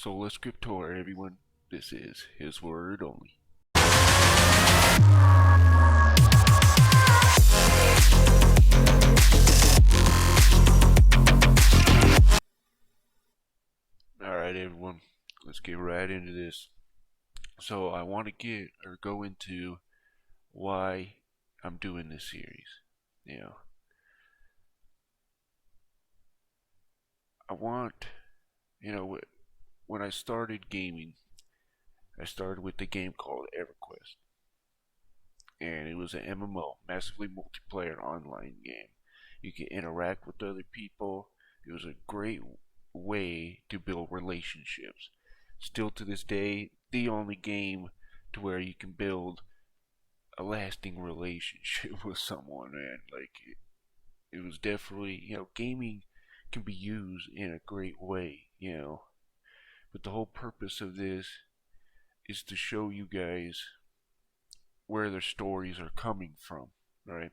Sola Scriptura, everyone. This is His Word Only. Alright, everyone. Let's get right into this. So, I want to go into why I'm doing this series. I want, when I started gaming, I started with a game called EverQuest. And it was an MMO, massively multiplayer online game. You could interact with other people. It was a great way to build relationships. Still to this day, the only game to where you can build a lasting relationship with someone, man. It was definitely, gaming can be used in a great way, But the whole purpose of this is to show you guys where their stories are coming from, right?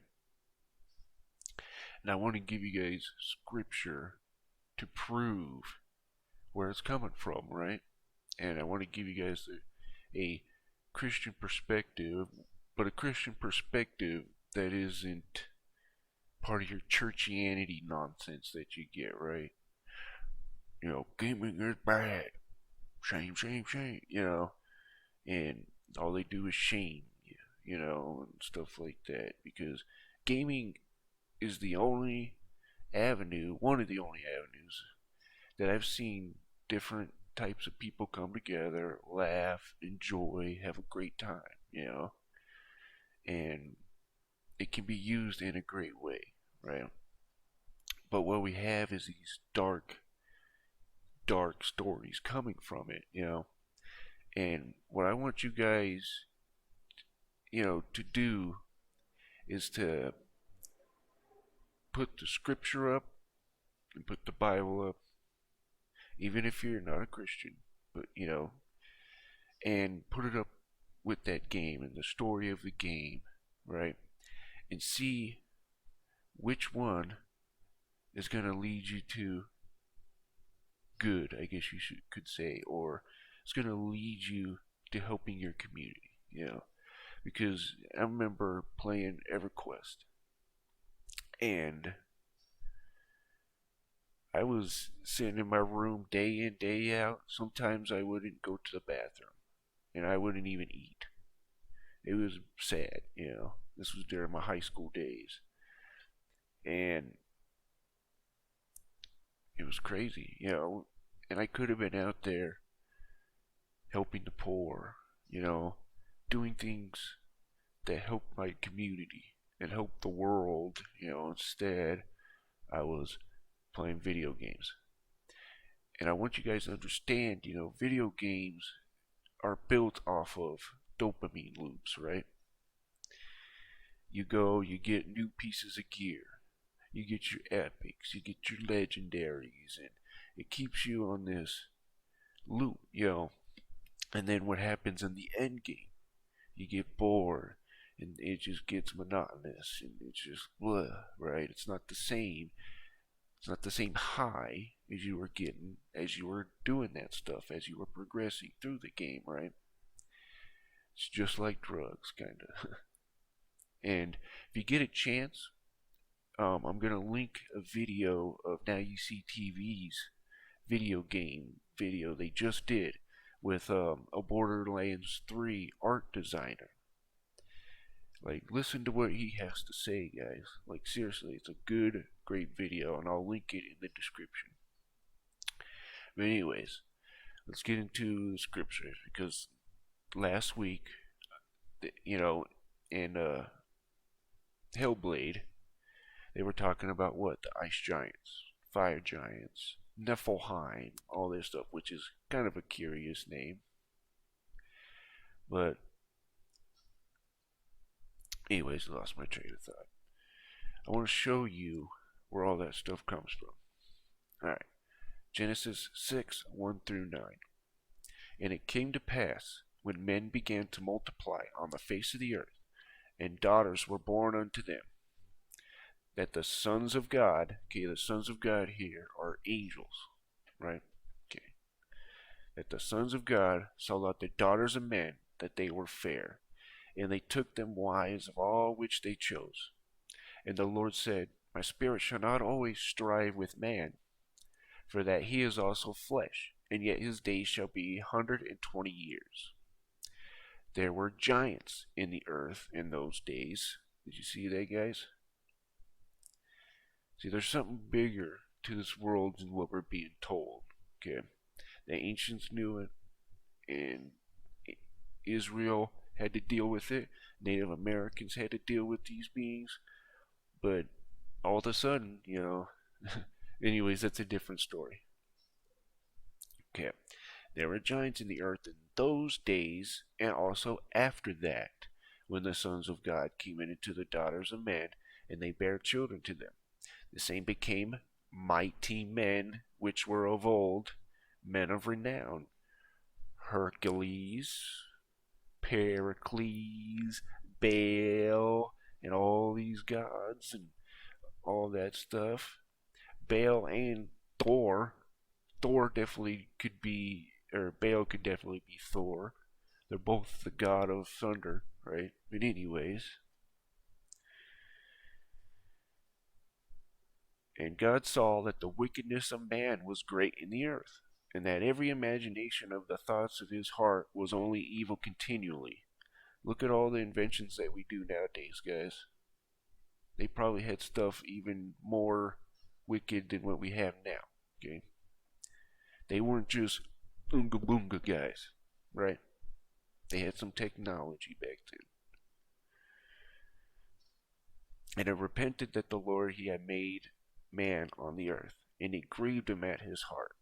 And I want to give you guys scripture to prove where it's coming from, right? And I want to give you guys a Christian perspective, but a Christian perspective that isn't part of your churchianity nonsense that you get, right? Gaming is bad. Shame, shame, shame, and all they do is shame you, and stuff like that. Because gaming is the only avenue, one of the only avenues, that I've seen different types of people come together, laugh, enjoy, have a great time, and it can be used in a great way, right? But what we have is these dark stories coming from it, and what I want you guys, to do is to put the scripture up and put the Bible up, even if you're not a Christian, but and put it up with that game and the story of the game, right? And see which one is going to lead you to good, I guess you could say, or it's going to lead you to helping your community, Because I remember playing EverQuest, and I was sitting in my room day in, day out. Sometimes I wouldn't go to the bathroom, and I wouldn't even eat. It was sad, This was during my high school days, and it was crazy, And I could have been out there helping the poor, doing things that help my community and help the world, Instead, I was playing video games. And I want you guys to understand, video games are built off of dopamine loops, right? You go, you get new pieces of gear, you get your epics, you get your legendaries, and it keeps you on this loop, And then what happens in the end game? You get bored, and it just gets monotonous, and it's just blah, right? It's not the same. It's not the same high as you were getting as you were doing that stuff, as you were progressing through the game, right? It's just like drugs, kind of. And if you get a chance, I'm going to link a video of NYSTV's video game video they just did with a Borderlands 3 art designer. Listen to what he has to say, guys. Seriously, it's a good, great video, and I'll link it in the description. But anyways, let's get into the scriptures, because last week, in Hellblade, they were talking about what? The ice giants, fire giants, Niflheim, all this stuff, which is kind of a curious name. But anyways, I lost my train of thought. I want to show you where all that stuff comes from. Alright. Genesis 6, 1 through 9. And it came to pass, when men began to multiply on the face of the earth, and daughters were born unto them, that the sons of God, okay, the sons of God here are angels, right? Okay. that the sons of God saw that the daughters of men, that they were fair, and they took them wives of all which they chose. And the Lord said, My spirit shall not always strive with man, for that he is also flesh, and yet his days shall be 120 years. There were giants in the earth in those days. Did you see that, guys? See, there's something bigger to this world than what we're being told. Okay, the ancients knew it, and Israel had to deal with it. Native Americans had to deal with these beings, but all of a sudden, anyways, that's a different story. Okay, there were giants in the earth in those days, and also after that, when the sons of God came into the daughters of men, and they bare children to them. The same became mighty men, which were of old, men of renown. Hercules, Pericles, Baal, and all these gods, and all that stuff. Baal and Thor. Thor definitely could be, or Baal could definitely be Thor. They're both the god of thunder, right? But anyways. And God saw that the wickedness of man was great in the earth, and that every imagination of the thoughts of his heart was only evil continually. Look at all the inventions that we do nowadays, guys. They probably had stuff even more wicked than what we have now, okay? They weren't just oonga boonga guys, right? They had some technology back then. And it repented that the Lord he had made man on the earth, and it grieved him at his heart.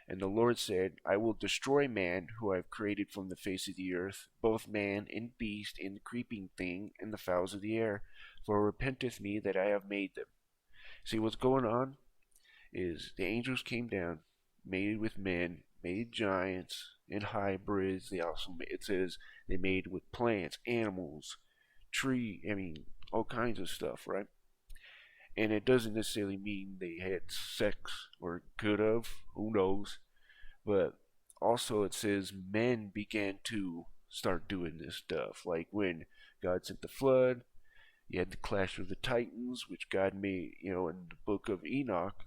And the Lord said, I will destroy man who I have created from the face of the earth, both man and beast, and the creeping thing, and the fowls of the air, for it repenteth me that I have made them. See, what's going on is the angels came down, made with men, made giants and hybrids. It says they made with plants, animals, all kinds of stuff, right? And it doesn't necessarily mean they had sex or could have, who knows. But also it says men began to start doing this stuff. Like when God sent the flood, you had the clash of the Titans, which God made, in the book of Enoch,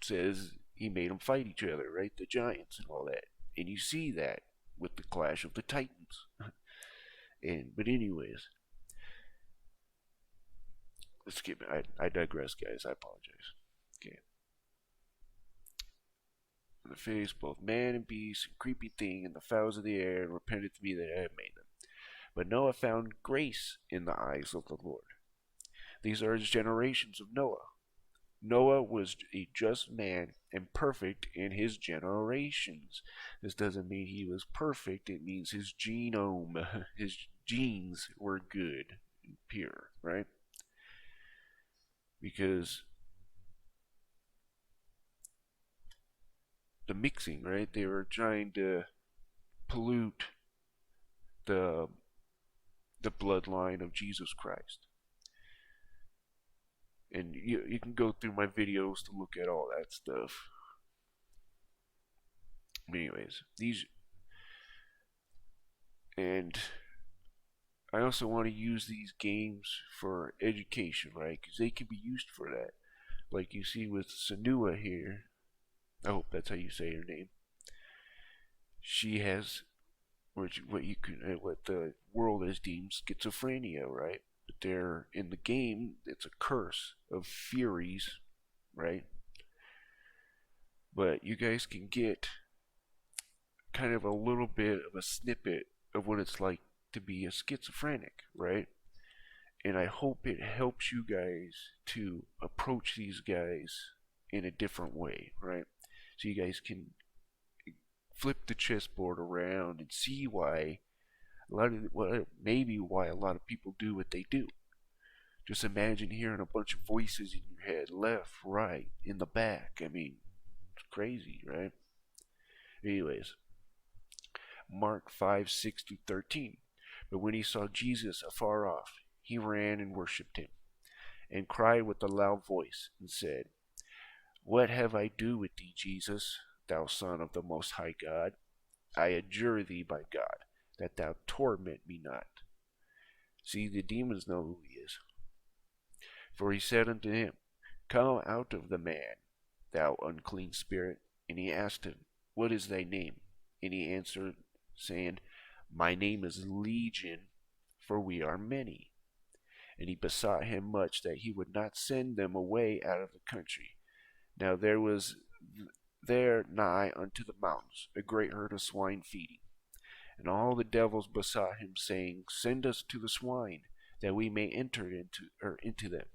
says he made them fight each other, right? The giants and all that. And you see that with the clash of the Titans. But anyways, let's skip it. I digress, guys. I apologize. Okay. In the face, both man and beast, and creepy thing, and the fowls of the air, and repented to me that I had made them. But Noah found grace in the eyes of the Lord. These are his generations of Noah. Noah was a just man and perfect in his generations. This doesn't mean he was perfect. It means his genome, his genes were good and pure, right? Because the mixing, right? They were trying to pollute the bloodline of Jesus Christ. And you can go through my videos to look at all that stuff. Anyways, and I also want to use these games for education, right? Because they can be used for that. Like you see with Senua here. I hope that's how you say her name. She has what the world has deemed schizophrenia, right? But they're in the game. It's a curse of furies, right? But you guys can get kind of a little bit of a snippet of what it's like to be a schizophrenic, right? And I hope it helps you guys to approach these guys in a different way, right? So you guys can flip the chessboard around and see why maybe why a lot of people do what they do. Just imagine hearing a bunch of voices in your head, left, right, in the back. I mean, it's crazy, right? Anyways, Mark 5:6-13. But when he saw Jesus afar off, he ran and worshipped him, and cried with a loud voice, and said, What have I do with thee, Jesus, thou Son of the Most High God? I adjure thee by God, that thou torment me not. See, the demons know who he is. For he said unto him, Come out of the man, thou unclean spirit. And he asked him, What is thy name? And he answered, saying, My name is Legion, for we are many. And he besought him much that he would not send them away out of the country. Now there was there nigh unto the mountains a great herd of swine feeding. And all the devils besought him, saying, Send us to the swine, that we may enter into them.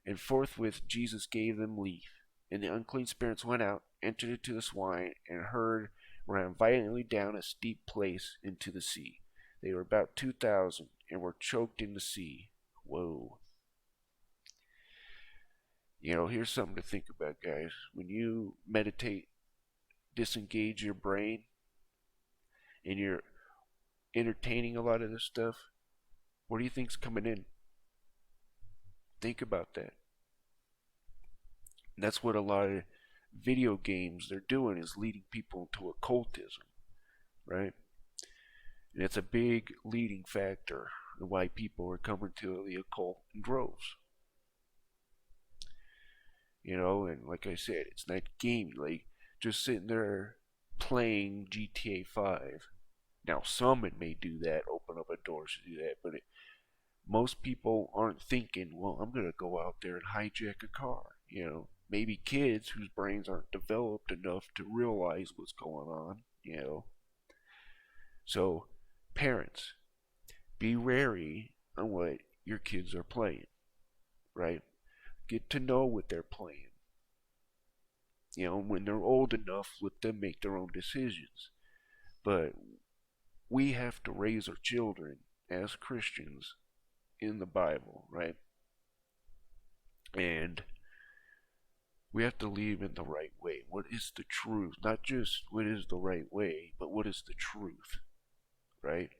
And forthwith Jesus gave them leave. And the unclean spirits went out, entered into the swine, and herd ran violently down a steep place into the sea. They were about 2,000, and were choked in the sea. Whoa. Here's something to think about, guys. When you meditate, disengage your brain, and you're entertaining a lot of this stuff, what do you think's coming in? Think about that. And that's what a lot of video games they're doing, is leading people to occultism, right? And it's a big leading factor in why people are coming to the occult in droves. And like I said, it's not gaming, like just sitting there playing GTA 5. Now, some it may do that, open up a door to do that, but most people aren't thinking, well, I'm going to go out there and hijack a car. Maybe kids whose brains aren't developed enough to realize what's going on, So, parents, be wary on what your kids are playing, right? Get to know what they're playing. When they're old enough, let them make their own decisions. But we have to raise our children as Christians in the Bible, right? And we have to lead in the right way. What is the truth? Not just what is the right way, but what is the truth, right?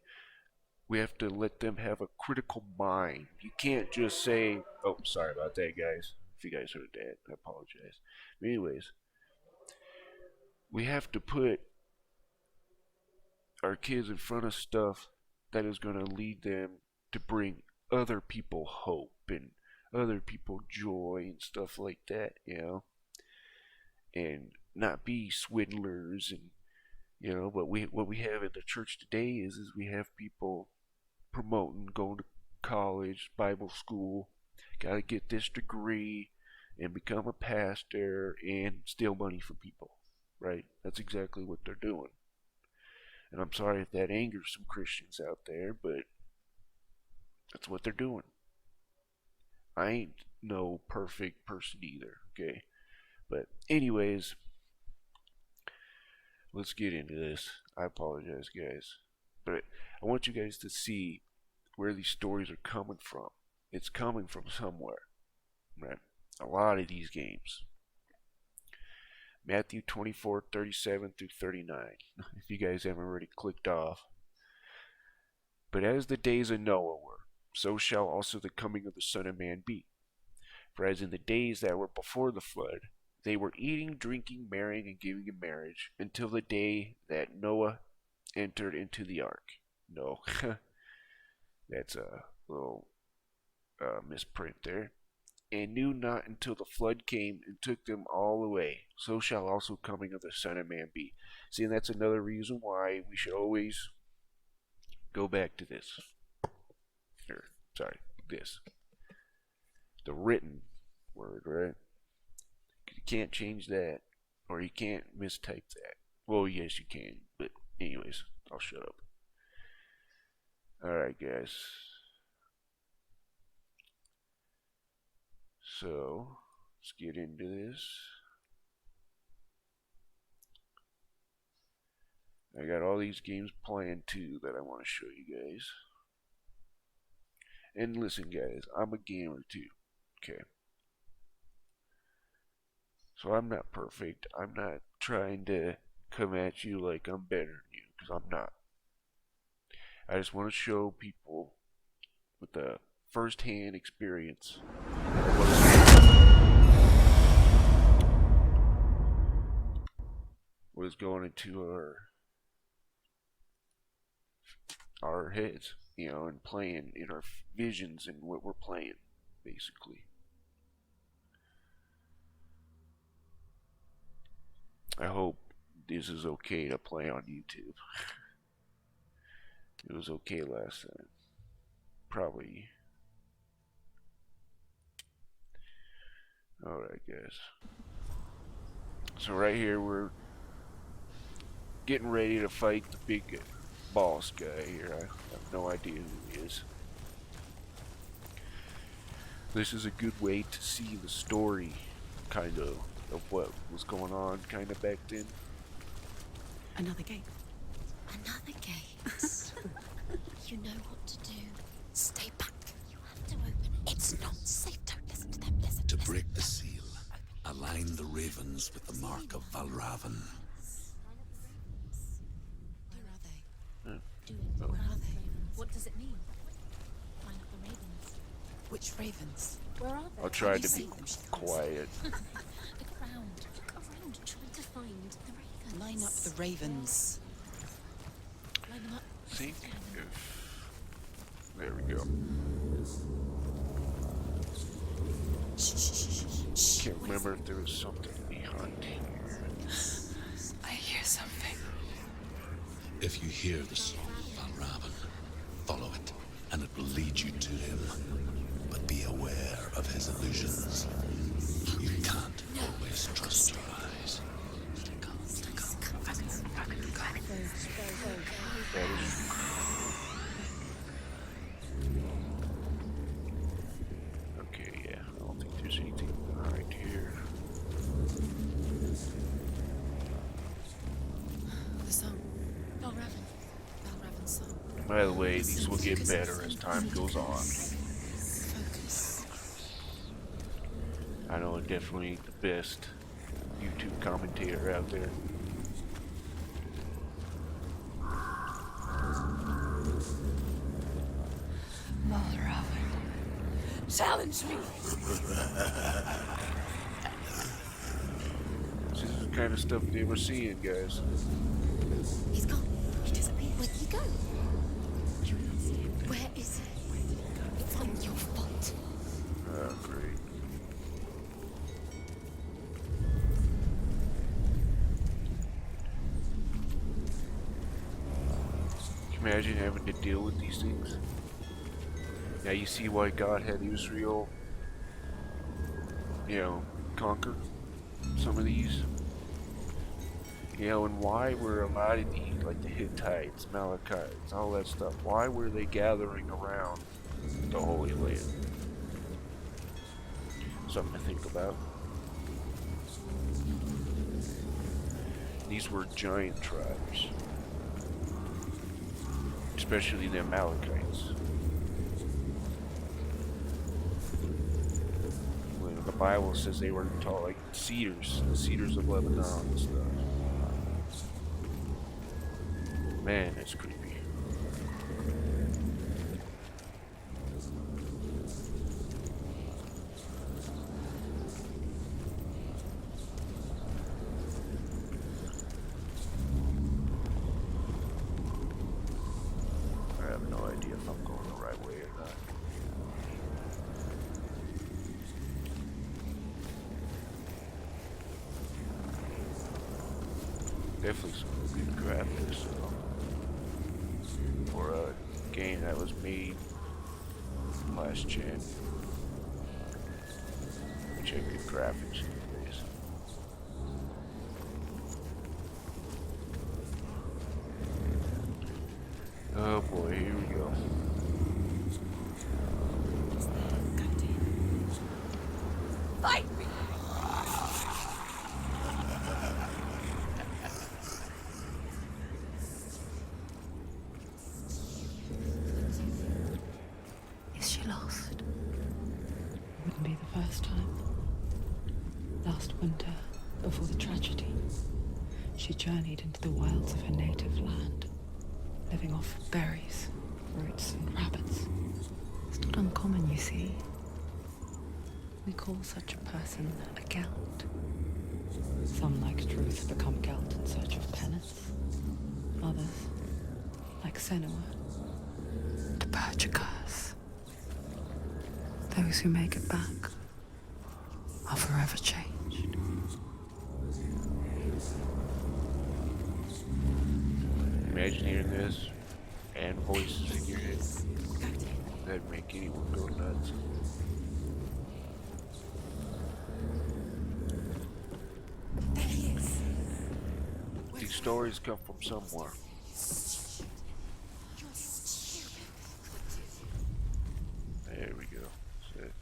We have to let them have a critical mind. You can't just say, oh, sorry about that, guys. If you guys heard that, I apologize. But anyways, we have to put our kids in front of stuff that is going to lead them to bring other people hope and other people joy and stuff like that, and not be swindlers. And but what we have in the church today is we have people promoting going to college, Bible school, gotta get this degree and become a pastor and steal money from people, right? That's exactly what they're doing. And I'm sorry if that angers some Christians out there, but that's what they're doing. I ain't no perfect person either, okay? But anyways, let's get into this. I apologize, guys. But I want you guys to see where these stories are coming from. It's coming from somewhere, right? A lot of these games. Matthew 24:37 through 39. If you guys haven't already clicked off. But as the days of Noah were, so shall also the coming of the Son of Man be. For as in the days that were before the flood, they were eating, drinking, marrying, and giving in marriage, until the day that Noah entered into the ark. No, that's a little misprint there. And knew not until the flood came and took them all away. So shall also coming of the Son of Man be. See, and that's another reason why we should always go back to this. This. The written word, right? You can't change that, or you can't mistype that. Well, yes, you can, but anyways, I'll shut up. Alright, guys. So, let's get into this. I got all these games planned too that I want to show you guys. And listen, guys, I'm a gamer too, okay? So I'm not perfect. I'm not trying to come at you like I'm better than you, because I'm not. I just want to show people with the first-hand experience what is going into our our heads, and playing in our visions and what we're playing, basically. I hope this is okay to play on YouTube. It was okay last time. Probably. Alright, guys. So right here we're getting ready to fight the big boss guy here. I have no idea who he is. This is a good way to see the story, kind of what was going on, kind of back then. Another gate. Another gate. You know what to do. Stay back. You have to open it. It's not safe. Don't listen to them. Listen. To break the seal, align the ravens with the Mark of Valravan. Where are they? Do it. Where are they? What does it mean? Find up the ravens. Which ravens? Where are they? I'll try you to see be them? quiet. Look around. Look around. Try to find the ravens. Line up the ravens. Line them up. Think if... There we go. Shh. Can't remember if there was something behind here. I hear something. If you hear the song of Valravan, follow it, and it will lead you to him. But be aware of his illusions. You can't always trust your eyes. That is... Okay, yeah, I don't think there's anything behind here. The song. Valravan's song. By the way, these will get better as time goes on. Focus. I know I'm definitely the best YouTube commentator out there. Valravan. Challenge me. This is the kind of stuff they were seeing, guys. He's gone. He disappeared. Where did he go? Where is he? It's not your fault. Oh, great. Can you imagine having to deal with these things? Now you see why God had Israel, conquer some of these. And why were a lot of these, like the Hittites, Amalekites, all that stuff, why were they gathering around the Holy Land? Something to think about. These were giant tribes, especially the Amalekites. When the Bible says they were tall like cedars, the cedars of Lebanon and stuff. Man, that's creepy. I have no idea if I'm going the right way or not. Definitely some good graphics for a game that was made last gen. Which had good graphics anyways. Oh boy, here we go. Fight me. Is she lost? It wouldn't be the first time. Last winter, before the tragedy, she journeyed into the wilds of her native land, living off berries, roots, and rabbits. It's not uncommon, you see. We call such a person a Gelt. Some, like Truth, become Gelt in search of penance. Others, like Senua, purge a curse. Those who make it back are forever changed. Imagine hearing this and voices in your head. That'd make anyone go nuts. There he is. These stories come from somewhere. You're stupid. There we go. That's it.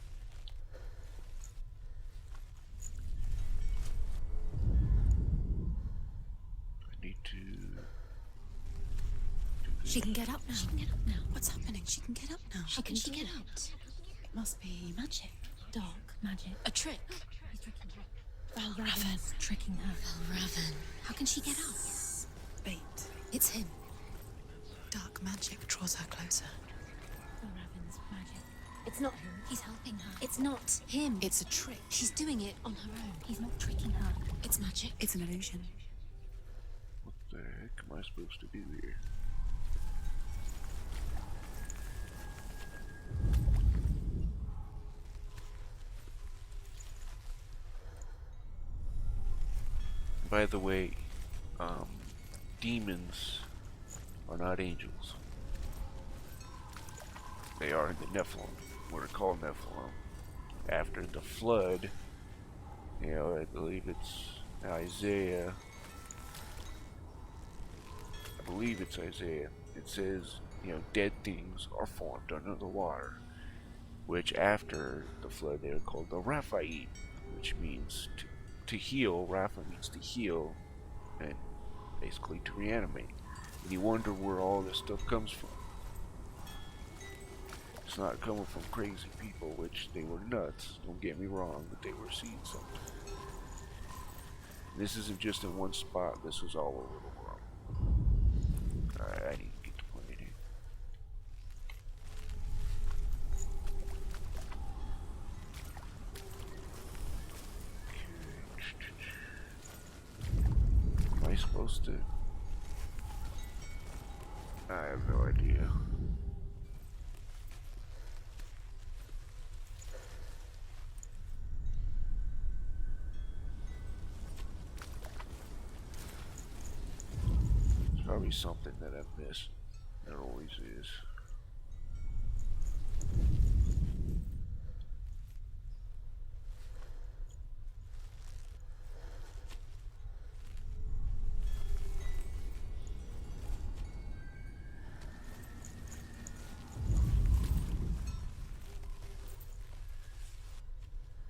I need to do this. She can get up now. She can get up now. What's happening? She can get up now. How can she get out? It must be magic. Dark magic. A trick. He's tricking her. Valravan. Tricking her. Valravan. How can she get out? Bait. It's him. Dark magic draws her closer. Valravan's magic. It's not him. He's helping her. It's not him. It's a trick. She's doing it on her own. He's not tricking her. It's magic. It's an illusion. What the heck am I supposed to do here? By the way, demons are not angels. They are the Nephilim. What are called Nephilim. After the flood, you know, I believe it's Isaiah. It says, you know, dead things are formed under the water. Which after the flood they were called the Raphaim, which means to heal. Rapha means to heal, and basically to reanimate. And you wonder where all this stuff comes from. It's not coming from crazy people, which they were nuts, don't get me wrong, but they were seeing something. This isn't just in one spot, this was all over the world. Alright, I need to get to playing here. Am I supposed to? I have no idea. There's probably something that I missed. There always is.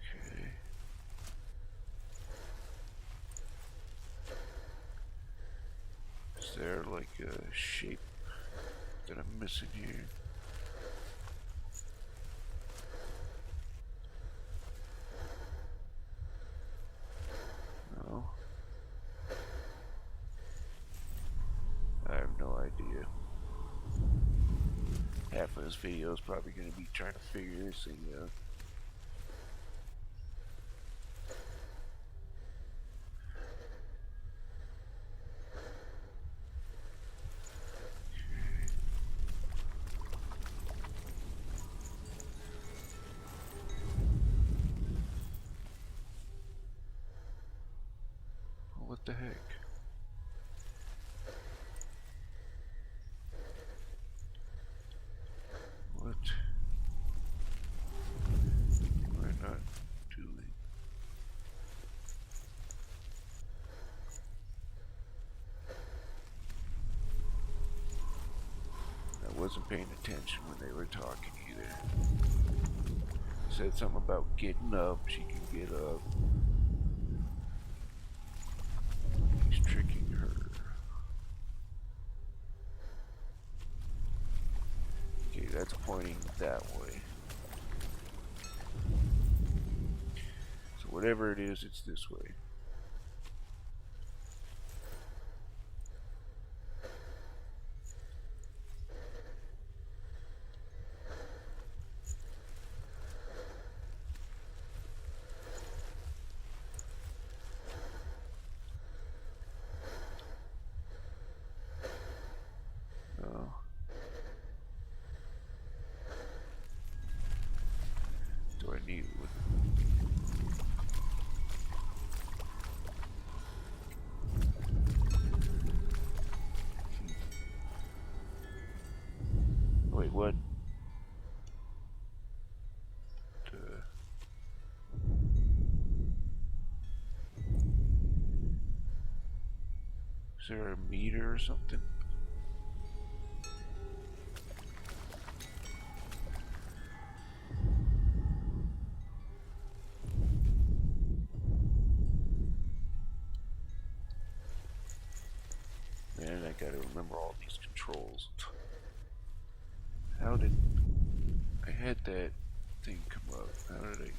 Okay. Is there like a shape that I'm missing here? No. I have no idea. Half of this video is probably going to be trying to figure this thing out. What the heck? What am I not doing? I wasn't paying attention when they were talking either. Said something about getting up, she can get up. He's tricking her. Okay, that's pointing that way. So whatever it is, it's this way. No. what? Is there a meter or something? Man, I gotta remember all these controls. How did I had that thing come up? How did I?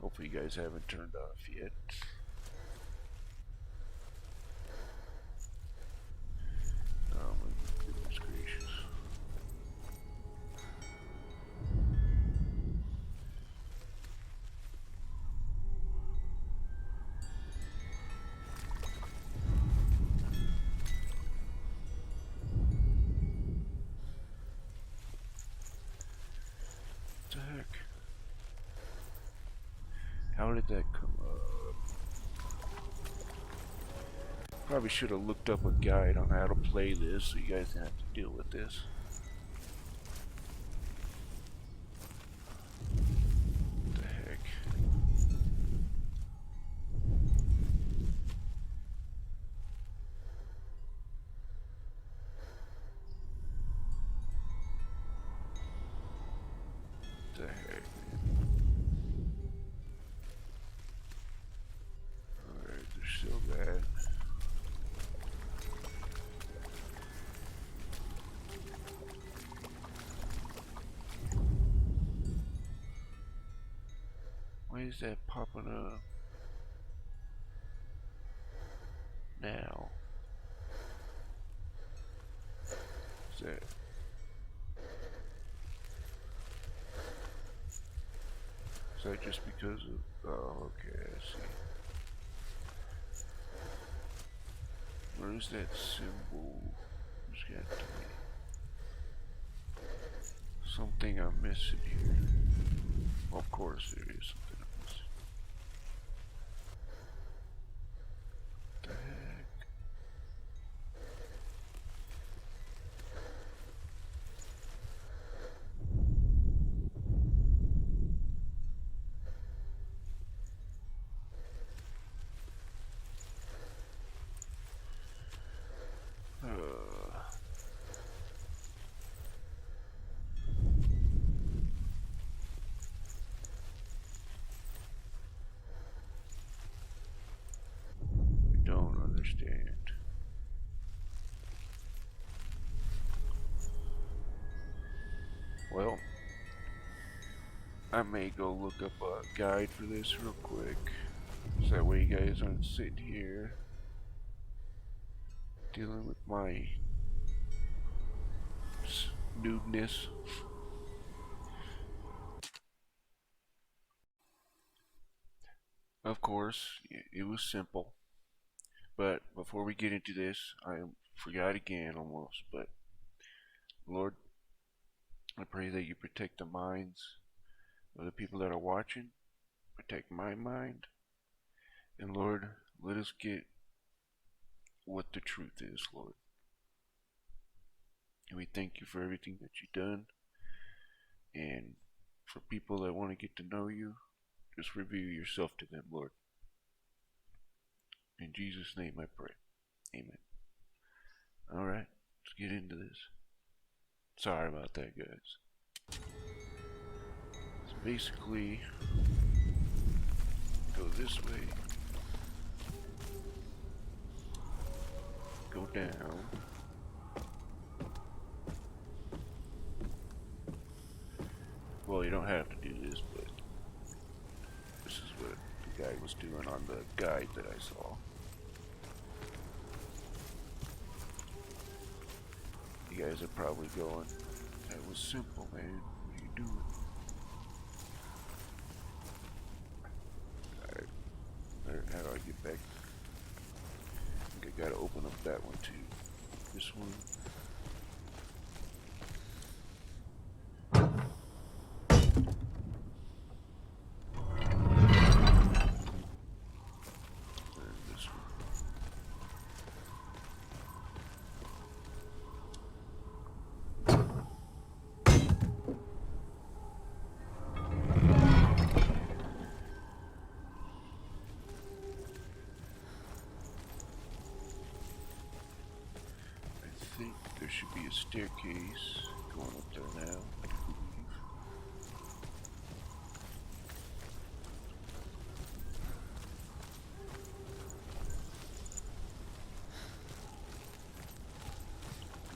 Hopefully you guys haven't turned off yet. Oh my goodness gracious. What the heck? How did that come up? Probably should have looked up a guide on how to play this so you guys didn't have to deal with this. What the heck? What the heck, man? Alright, there's still that. Why is that popping up now? Is that? Is that just because of? Oh, okay, I see. Where is that symbol? What's got to be? Something I'm missing here. Of course, there is something I'm missing. What the heck? Don't understand. Well, I may go look up a guide for this real quick, so that way you guys aren't sitting here dealing with my noobness. Of course, it was simple. But before we get into this, I forgot again almost, but Lord, I pray that you protect the minds of the people that are watching, protect my mind, and Lord, let us get what the truth is, Lord. And we thank you for everything that you've done, and for people that want to get to know you, just reveal yourself to them, Lord. In Jesus' name I pray. Amen. Alright, let's get into this. Sorry about that, guys. So basically, go this way, go down, well, you don't have to do this, but this is what the guy was doing on the guide that I saw. You guys are probably going, that was simple, man. What are you doing? Alright, how do I get back? I think I gotta open up that one too. This one. And this one. a staircase going up there now, I believe.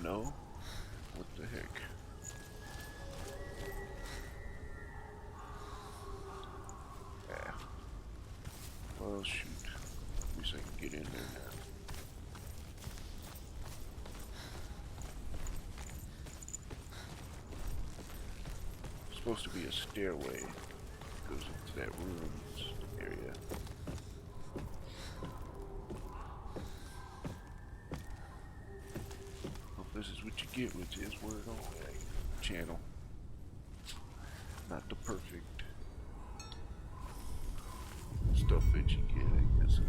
No? What the heck? Yeah. Well, shoot. At least I can get in there now. It's supposed to be a stairway that goes into that ruins area. Hope this is what you get with his word on that channel. Not the perfect stuff that you get, I guess.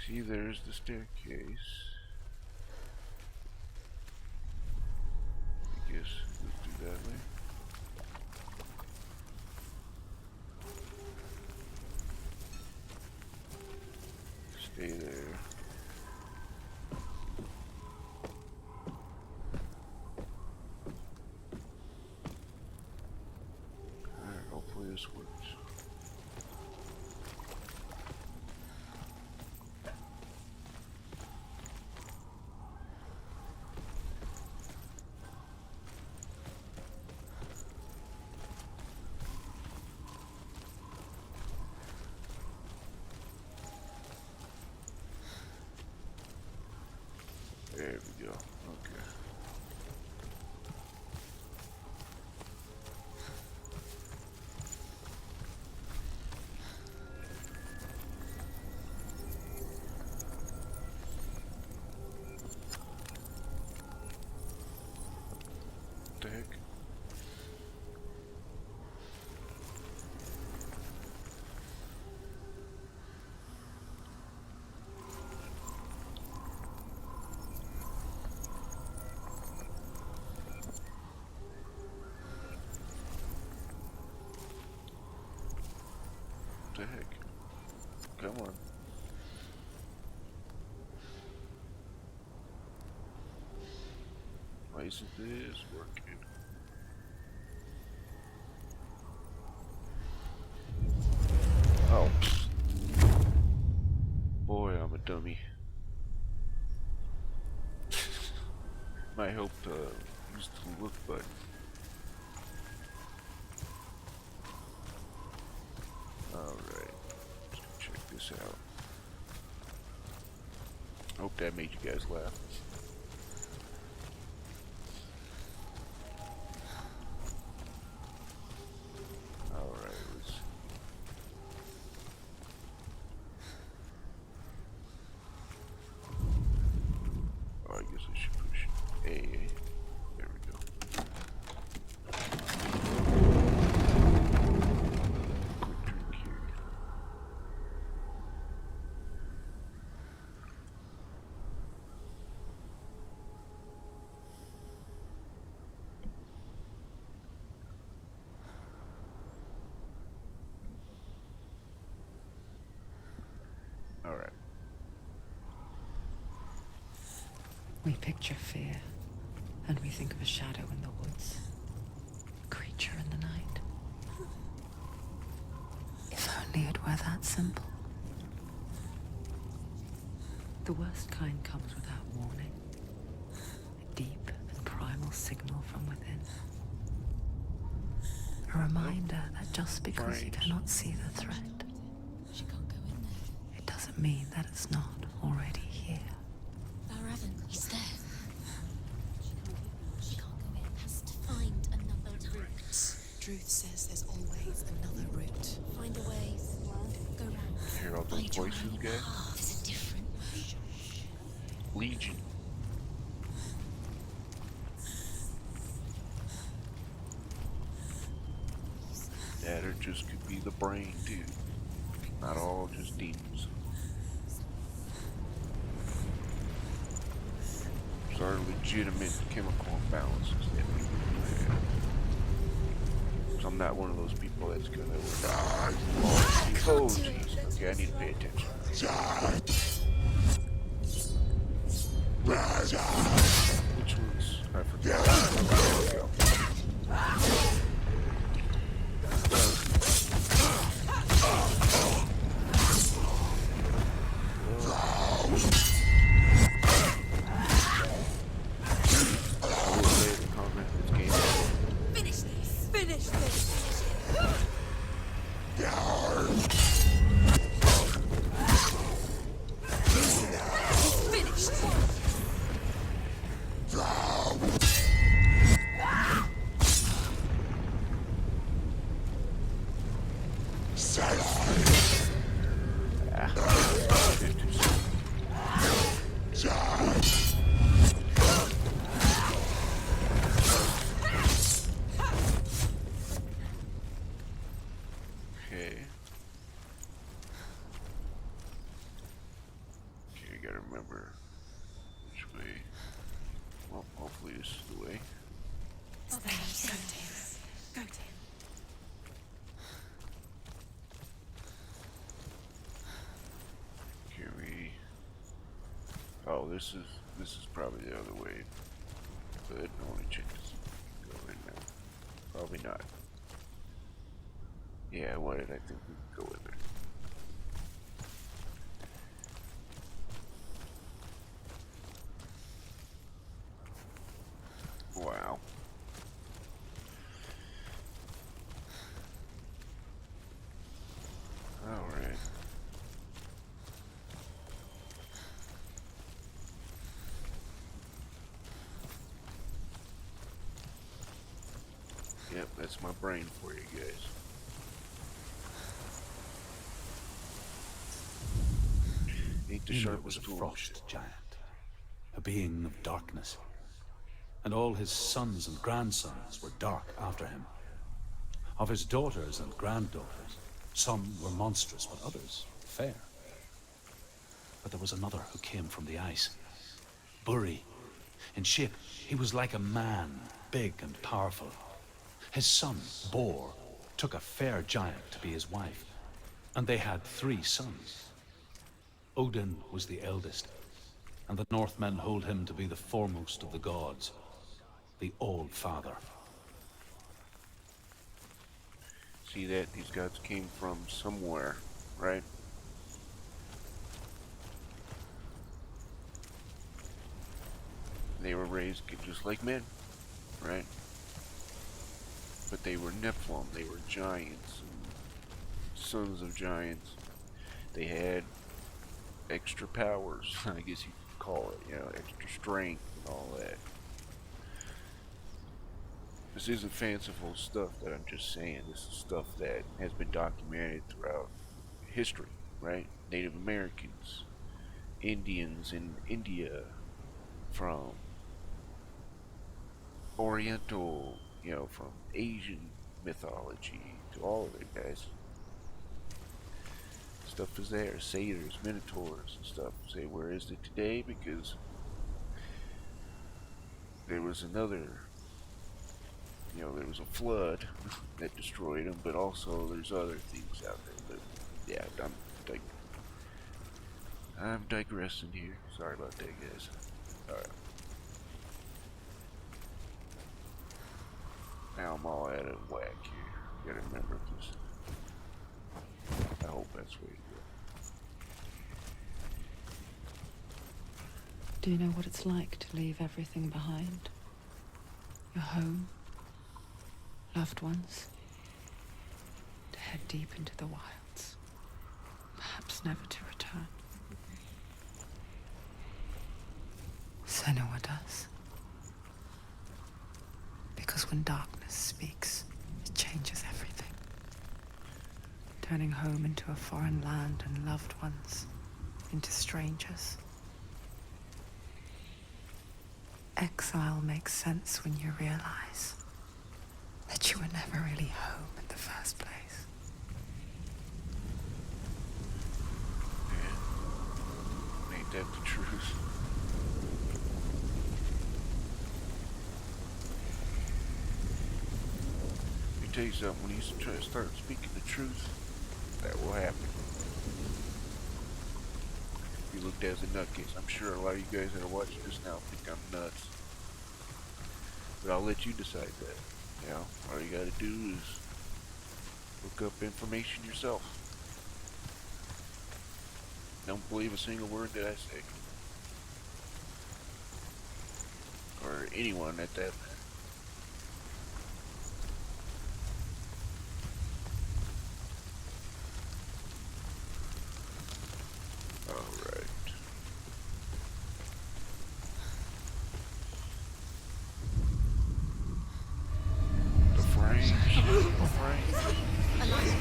See, there's the staircase. I guess let's do that way. Stay there. Alright, hopefully this works. There we go. Okay. What the heck? What the heck? Come on. Why isn't this working? Oh. Boy, I'm a dummy. Might help use the look button. Alright, let's check this out. Hope that made you guys laugh. Alright, let's... Oh, I guess I should push A. There we go. Quick drink here. Alright. We picture fear, and we think of a shadow in the woods, a creature in the night. If only it were that simple. The worst kind comes without warning, a deep and primal signal from within. A reminder that just because you cannot see the threat, She can't go in there. it doesn't mean that it's not already here. Valravan, he's there. She can't go in. Has to find another route. Druth says there's always another route. Find a way. Go round. Hear all those Find your voices, own guys? path. There's a different route. Legion. That or just could be the brain too. Not all just demons. These are legitimate chemical imbalances that people do have. So I'm not one of those people that's gonna oh jeez. Okay, I need to pay attention. Which ones? I forgot. There we go. Finish this! Finish this! Finish this! Okay. Okay, I gotta remember which way. Well, hopefully this is the way. Go to him. Go to him. Can we? Oh, this is probably the other way. But no one changes. Go in now. Probably not. Yeah, why did I think we could go in there? Wow. Alright. Yep, that's my brain for you guys. Ain't the Senua was sharpest a tool. frost giant, a being of darkness, and all his sons and grandsons were dark after him. Of his daughters and granddaughters, some were monstrous, but others fair. But there was another who came from the ice. Buri. In shape, he was like a man, big and powerful. His son, Bor, took a fair giant to be his wife, and they had 3 sons. Odin was the eldest, and the Northmen hold him to be the foremost of the gods, the All-Father. See that? These gods came from somewhere, right? They were raised just like men, right? But they were Nephilim, they were giants, sons of giants. They had extra powers, I guess you could call it, you know, extra strength and all that. This isn't fanciful stuff that I'm just saying. This is stuff that has been documented throughout history, right? Native Americans, Indians in India, from Oriental, you know, from Asian mythology to all of it, guys. Stuff is there. Satyrs, minotaurs, and stuff. Say, where is it today? Because there was another, you know, there was a flood that destroyed them, but also there's other things out there. But yeah, I'm digressing here. Sorry about that, guys. Alright. Now I'm all out of whack here. Gotta remember this. I hope that's where you go. Do you know what it's like to leave everything behind? Your home, loved ones, to head deep into the wilds, perhaps never to return. Senua does. Because when darkness speaks, it changes everything. Turning home into a foreign land and loved ones into strangers. Exile makes sense when you realize that you were never really home in the first place. Yeah. Ain't that the truth? Let me tell you something. When you try to start speaking the truth, that will happen. be looked at as a nutcase. I'm sure a lot of you guys that are watching this now think I'm nuts. But I'll let you decide that. You know, all you gotta do is look up information yourself. Don't believe a single word that I say. Or anyone at that matter. Alright. The Frank. The Frank.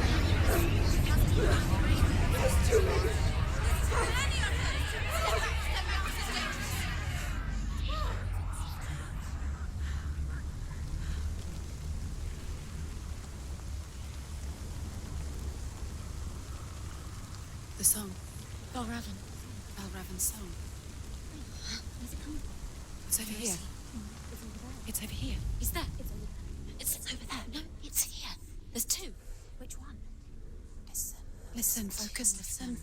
The song. Valravan. Valravan's song. Where's it coming from? It's over here. It's over there. It's over here. Is that? It's over there. It's over there. No, it's here. There's two. Which one? Listen. Listen. Focus. Listen.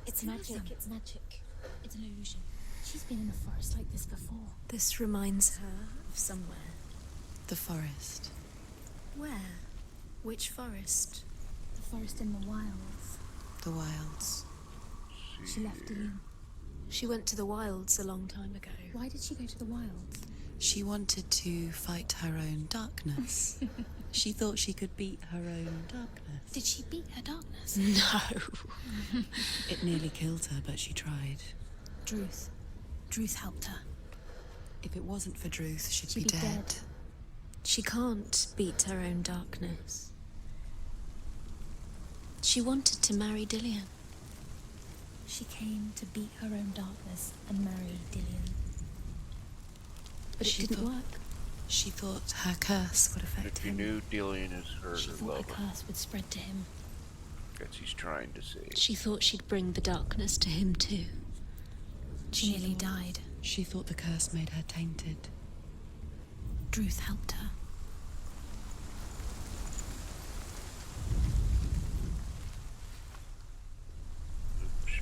It's magic. It's magic. It's an illusion. She's been in a forest like this before. This reminds her Of somewhere. the forest. Where? Which forest? The forest in the wilds. The wilds. She left Dillian. She went to the wilds a long time ago. Why did she go to the wilds? She wanted to fight her own darkness. She thought she could beat her own darkness. Did she beat her darkness? No. It nearly killed her, but she tried. Druth. Druth helped her. If it wasn't for Druth, she'd She'd be be dead. dead. She can't beat her own darkness. She wanted to marry Dillian. She came to beat her own darkness and marry Dillian. But it didn't work. She thought her curse would affect If you him. knew Dillian is her She thought lover, the curse would spread to him. that's she's trying to say. She thought she'd bring the darkness to him too. She nearly died. She thought the curse made her tainted. Druth helped her. Oops.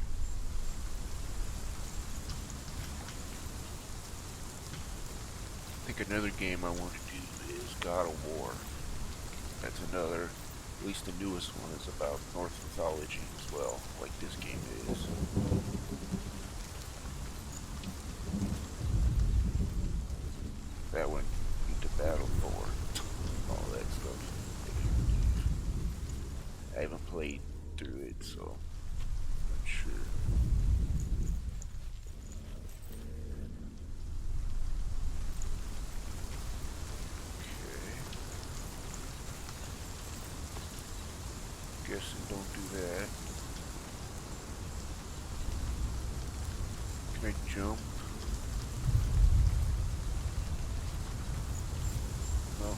I think another game I want to do is God of War. That's another, at least the newest one is about Norse mythology as well, like this game is. That one, into Battle Thor, all that stuff. I haven't played through it, so I'm not sure. Okay. Guessing don't do that. Can I jump? No.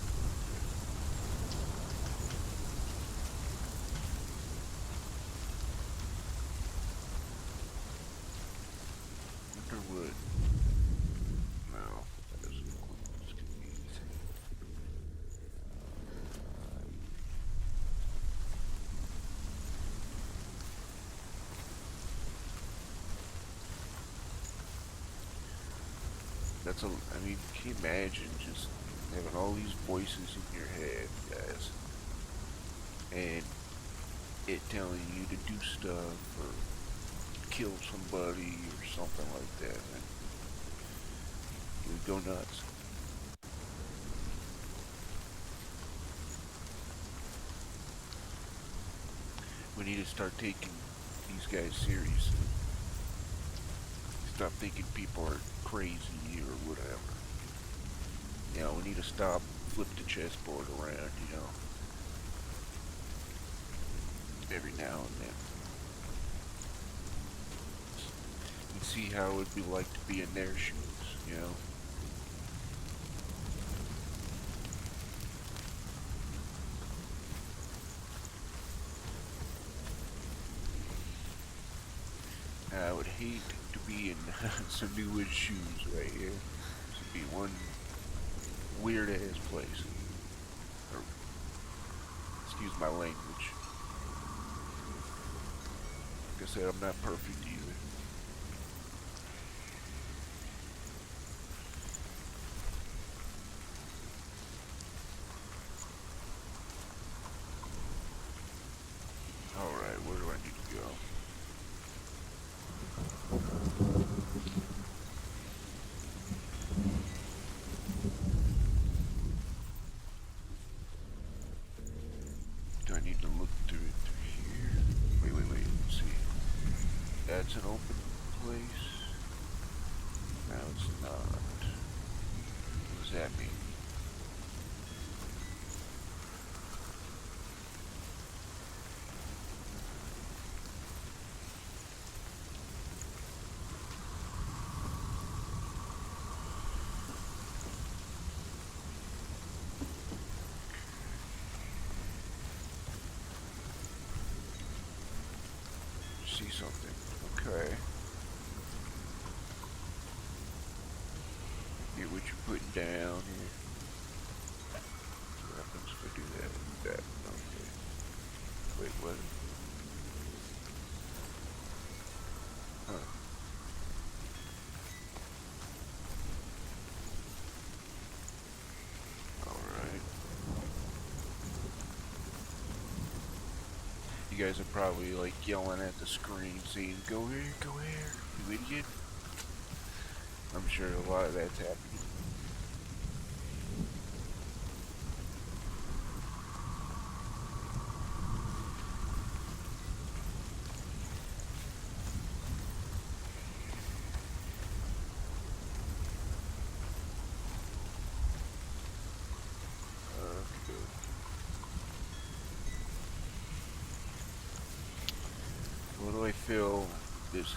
Underwood. No, that doesn't look like it's gonna be anything. That's a, I mean, can you imagine just having all these voices in your head, guys, and it telling you to do stuff or kill somebody or something like that, and you would go nuts. We need to start taking these guys seriously. Stop thinking people are crazy or whatever. You know, we need to stop, flip the chessboard around, you know, every now and then. And see how it would be like to be in their shoes, you know. I would hate to be in Senua's shoes right here. This would be one weird ass place. Or, excuse my language. Like I said, I'm not perfect either. Alright, where do I need to go? Do I need to look through it through here? Wait, let's see. That's an open place. No, it's not. What does that mean? See something. Okay. Get what you're putting down here. What happens if I do that? That. Okay. Wait, what? Huh. Alright. You guys are probably like yelling at the screen saying, go here, you idiot. I'm sure a lot of that's happening. What do I feel this is?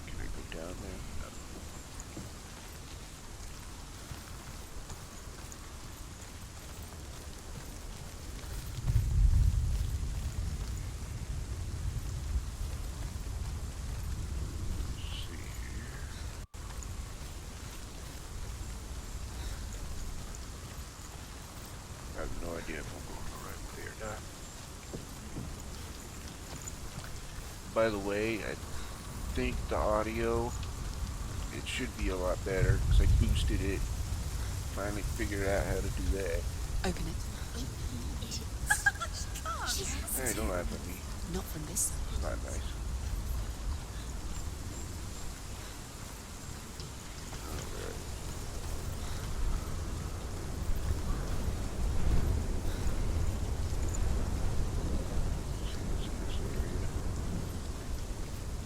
Can I go down there? No. Let's see here. I have no idea if I'm going the right way or not. By the way, I think the audio, it should be a lot better because I boosted it. Finally figured out how to do that. Open it. Hey, don't laugh at me. Not from this side. It's not nice. Alright.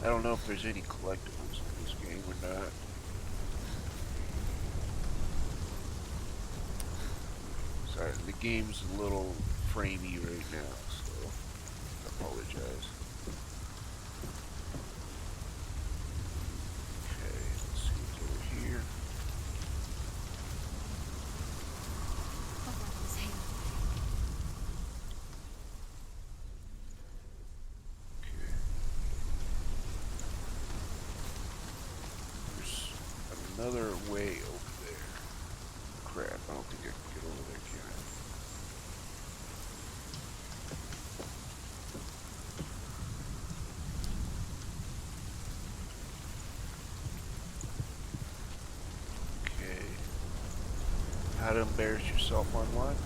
I don't know if there's any collectibles in this game or not. Sorry, the game's a little framey right now, so I apologize. Okay, let's see what's over here. Okay. There's another way over there. Crap, I don't think I can get over there, can I? Okay. How to embarrass yourself online?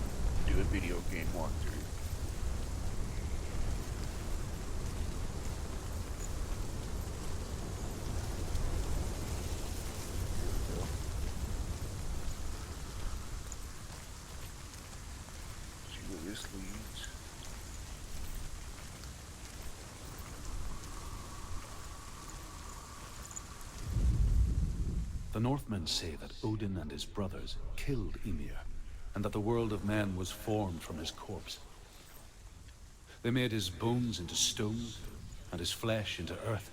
Do a video game walkthrough. Here we go. See where this leads. The Northmen say that Odin and his brothers killed Ymir, and that the world of men was formed from his corpse. They made his bones into stone, and his flesh into earth,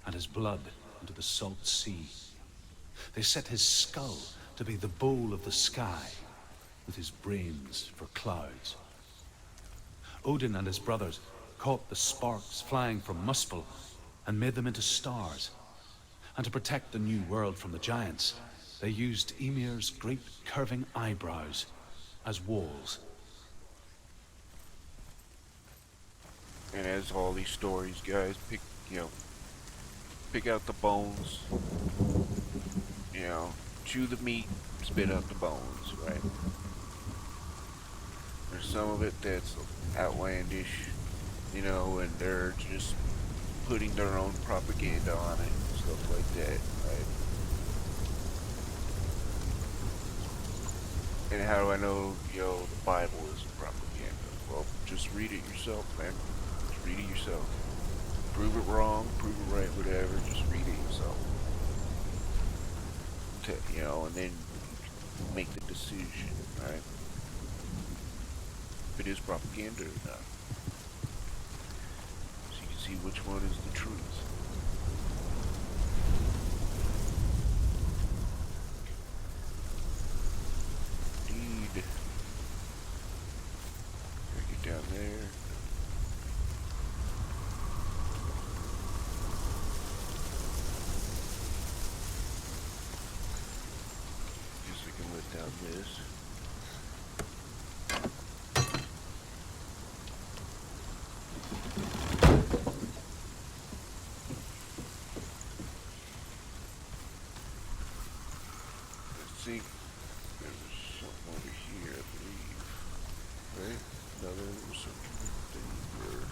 and his blood into the salt sea. They set his skull to be the bowl of the sky, with his brains for clouds. Odin and his brothers caught the sparks flying from Muspel and made them into stars. And to protect the new world from the giants, they used Ymir's great curving eyebrows as walls. And as all these stories, guys, pick out the bones, chew the meat, spit out the bones, right? There's some of it that's outlandish, and they're just putting their own propaganda on it and stuff like that, right? And how do I know, the Bible isn't propaganda? Well, just read it yourself, man. Just read it yourself. Prove it wrong, prove it right, whatever, just read it yourself. And then you can make the decision, right? If it is propaganda or not. So you can see which one is the truth. Indeed. Gotta get down there. Guess I can let down this. I think there was something over here, I believe. Right? No, there was something there.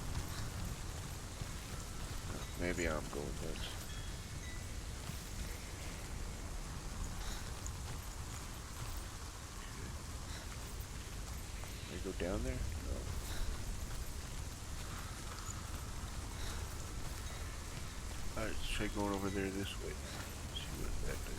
Maybe I'm going nuts. Can I go down there? No. Alright, let's try going over there this way. See what that does.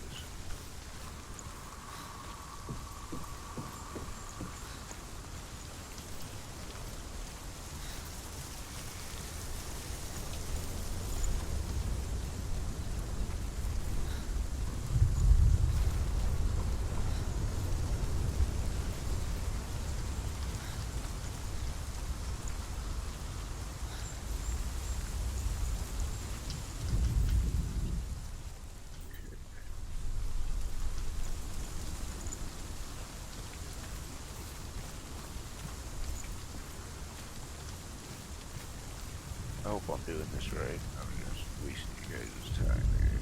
I hope I'm doing this right. I'm just wasting you guys' time here.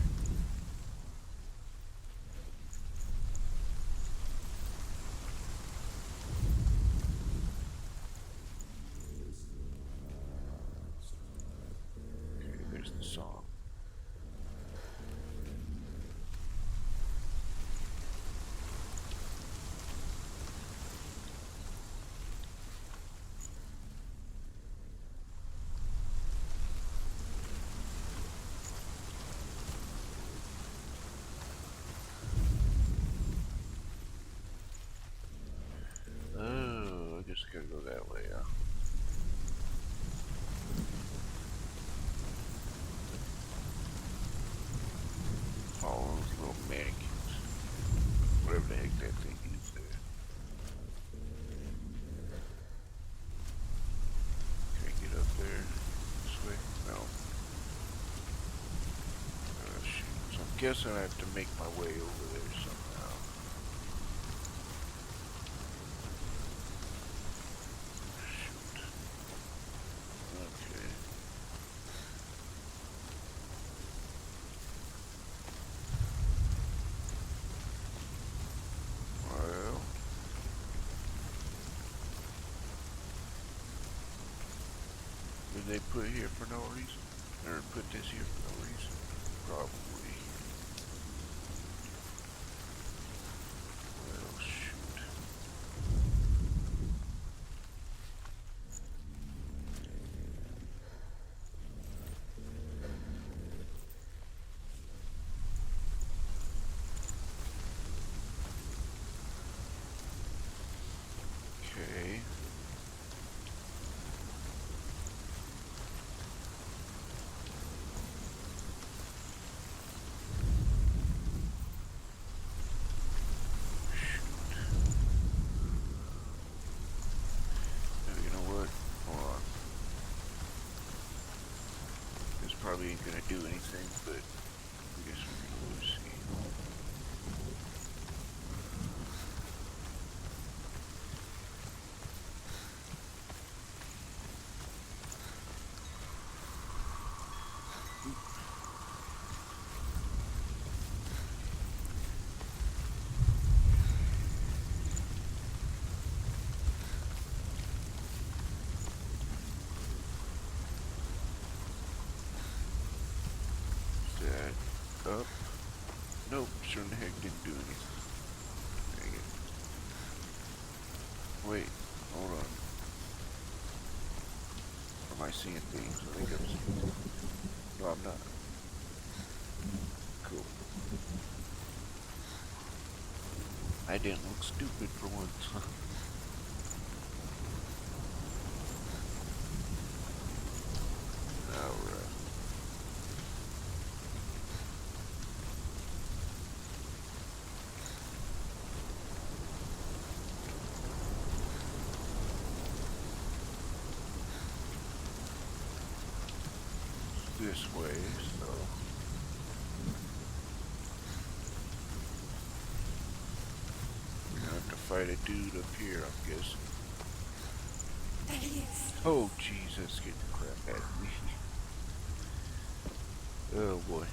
Okay, there's the song. Oh, I guess I gotta go that way, huh? Follow those little mannequins. Whatever the heck that thing is there. Can I get up there? This way? No. Oh, shoot. So I'm guessing I have to make my way over there somehow. Shoot. Okay. Well. Did they put here for no reason? Or put this here for no reason? Probably. Well, shoot. Okay. You know what? Hold on. This probably ain't gonna do anything, but I guess we can go see. up. Nope, sure in the heck didn't do anything. Dang it. Wait, hold on. Am I seeing things? I think I'm seeing things. No, I'm not. Cool. I didn't look stupid for once. Alright. This way, so we're gonna have to fight a dude up here, I'm guessing. There he is. Oh Jesus, get the crap out of me. Oh boy.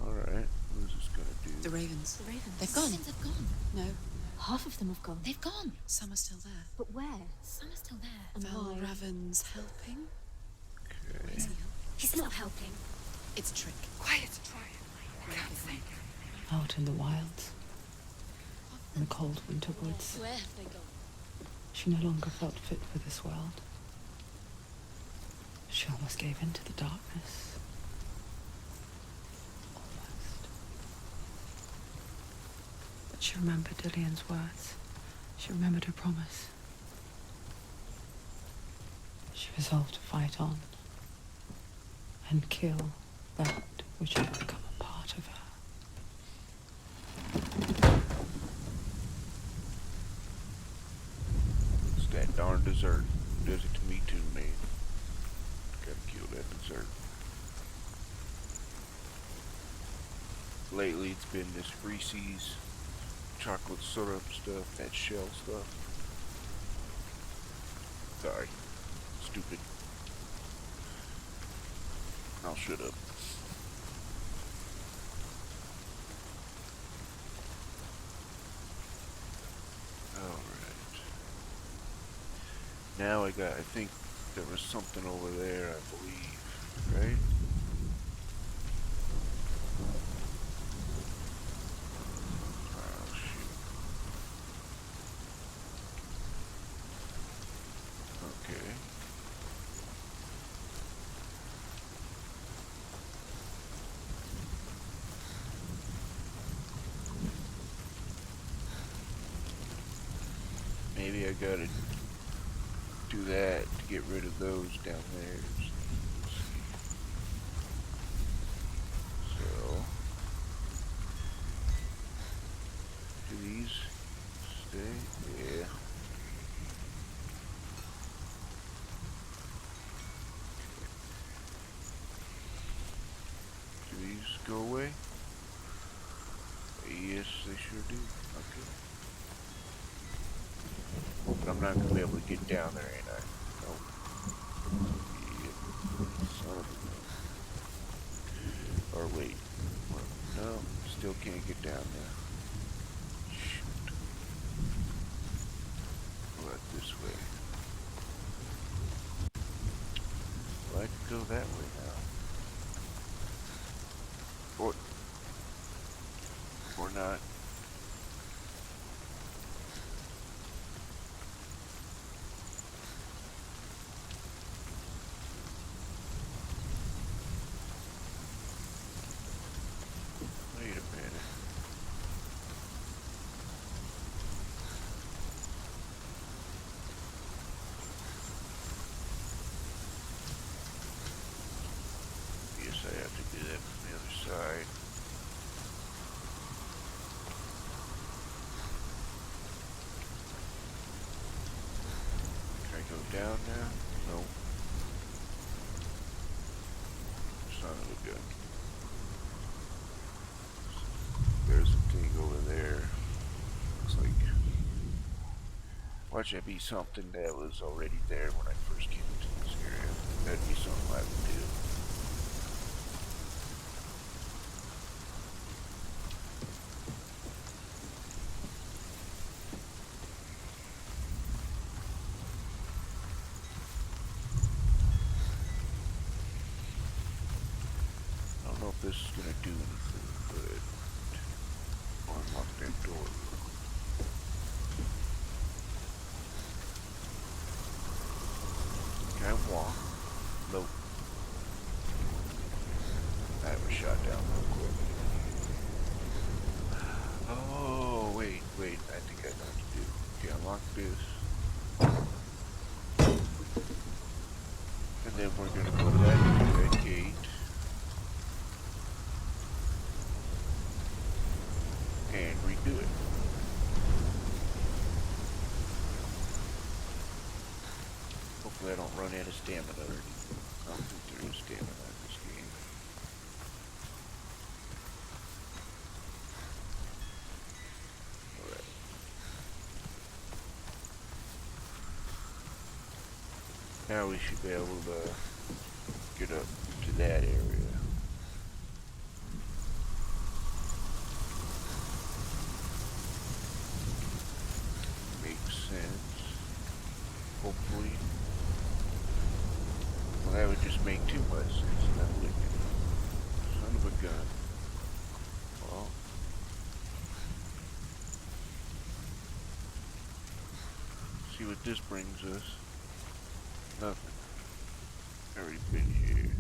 Alright, what is this gonna do? The ravens. The ravens. They've gone. The ravens have gone. No, Half of them have gone. They've gone. some are still there. But where? Some are still there. And why? Valravan's helping? Okay. Is he? He's not helping. It's a trick. Quiet. Try it. I can't say. Out in the wilds, in the cold winter woods, Where have they gone? she no longer felt fit for this world. She almost gave in to the darkness. Almost. But she remembered Dillian's words. She remembered her promise. She resolved to fight on and kill that which had become a part of her. It's that darn dessert. Does it to me too, man. Gotta kill that dessert. Lately it's been this Reese's chocolate syrup stuff, that shell stuff. Sorry. Stupid. I'll shut up. Alright. Now I think there was something over there, I believe. Right? Oh, shoot. Okay. Maybe I gotta do that to get rid of those down there. Let's see. So, do these stay? Yeah. Do these go away? Yes, they sure do. Okay. But I'm not gonna be able to get down there, ain't I? Nope. Yeah. Son of a gun. Or wait. Well, no, still can't get down there. Shoot. What, this way? Well, I can go that way now. Or not. Wait a minute. Guess I have to do that from the other side. Can I go down now? No. Son of a gun. There's a thing over there. Looks like. Watch that be something that was already there when I first came into this area. That'd be something I would do. this is gonna do anything, but unlock that door. Can I walk? Nope. I was shot down real quick. Oh, wait, I think I know what to do. Okay, unlock this. And then we're gonna go back to that gate. And redo it. Hopefully I don't run out of stamina or anything. I don't think there is stamina in this game. Alright. Now we should be able to get up to that area. Makes sense. Hopefully. Well, that would just make too much sense. Now look at it. Son of a gun. Well. See what this brings us. Nothing. Already been here.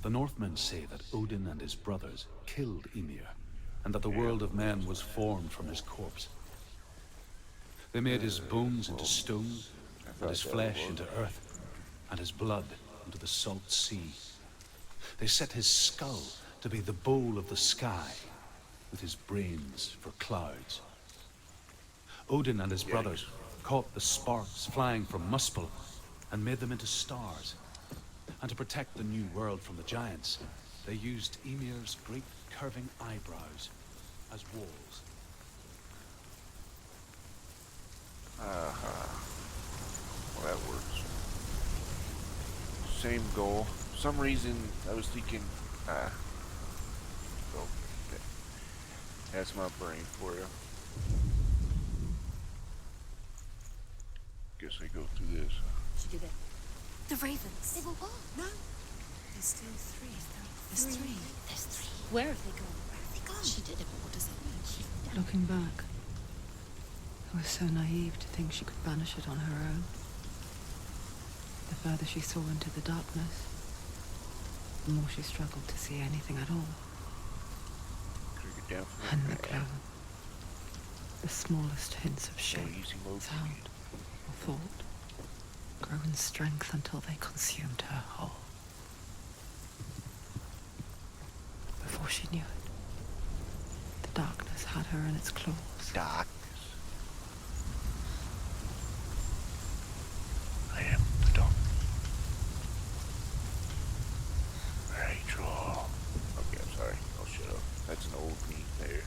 The Northmen say that Odin and his brothers killed Ymir, and that the world of men was formed from his corpse. They made his bones into stone, and his flesh into earth, and his blood into the salt sea. They set his skull to be the bowl of the sky, with his brains for clouds. Odin and his brothers caught the sparks flying from Muspel and made them into stars. And to protect the new world from the giants, they used Ymir's great curving eyebrows as walls. Well, that works. Same goal. For some reason, I was thinking, okay. That's my brain for you. Guess I go through this. She did it. The ravens. They were what? No. There's still three. There's three. There's three. Where have they gone? Where have they gone? She did it, but what does it mean? She Looking back, I was so naive to think she could banish it on her own. The further she saw into the darkness, the more she struggled to see anything at all. Down from And the glow. The smallest hints of shape, easy mode to sound, or thought grow in strength until they consumed her whole. Before she knew it, the darkness had her in its claws. Darkness. I am the darkness. Rachel. Okay, I'm sorry. I'll shut up. That's an old me there.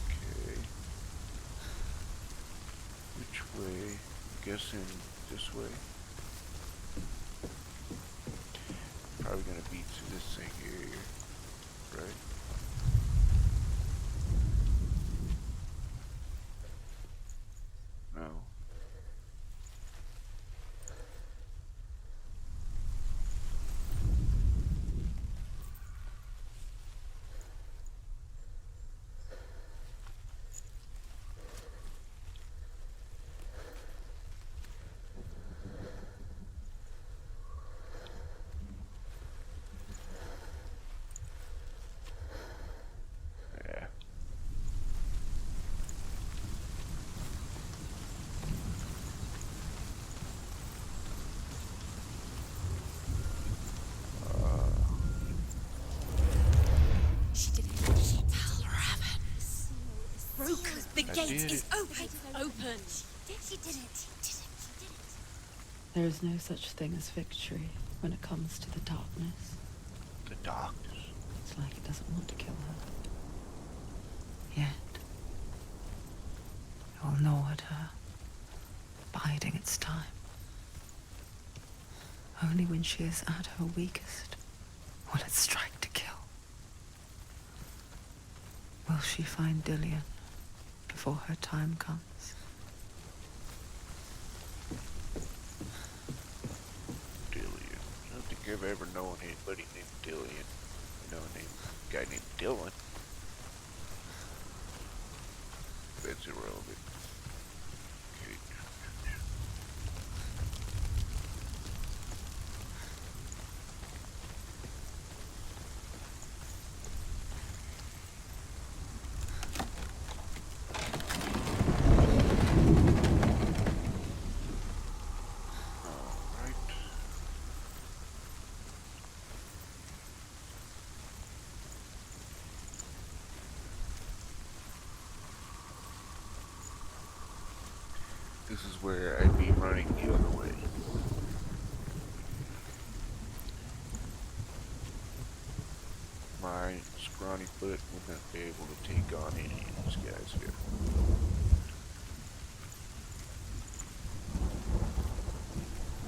Okay. Which way? I'm guessing this way. Probably gonna beat through this thing here, right? No. Yeah. She did it. Valravan. Broke. The I gate did is it. open. Open. She did it. There is no such thing as victory when it comes to the darkness. The darkness. It's like it doesn't want to kill her. Yet, it will gnaw at her, biding its time. Only when she is at her weakest will it strike to kill. Will she find Dillion before her time comes? Dillion. I don't think I've ever known anybody named Dillian. You know, a guy named Dylan. That's irrelevant. Okay. This is where I'd be running the other way. My scrawny foot would not be able to take on any of these guys here.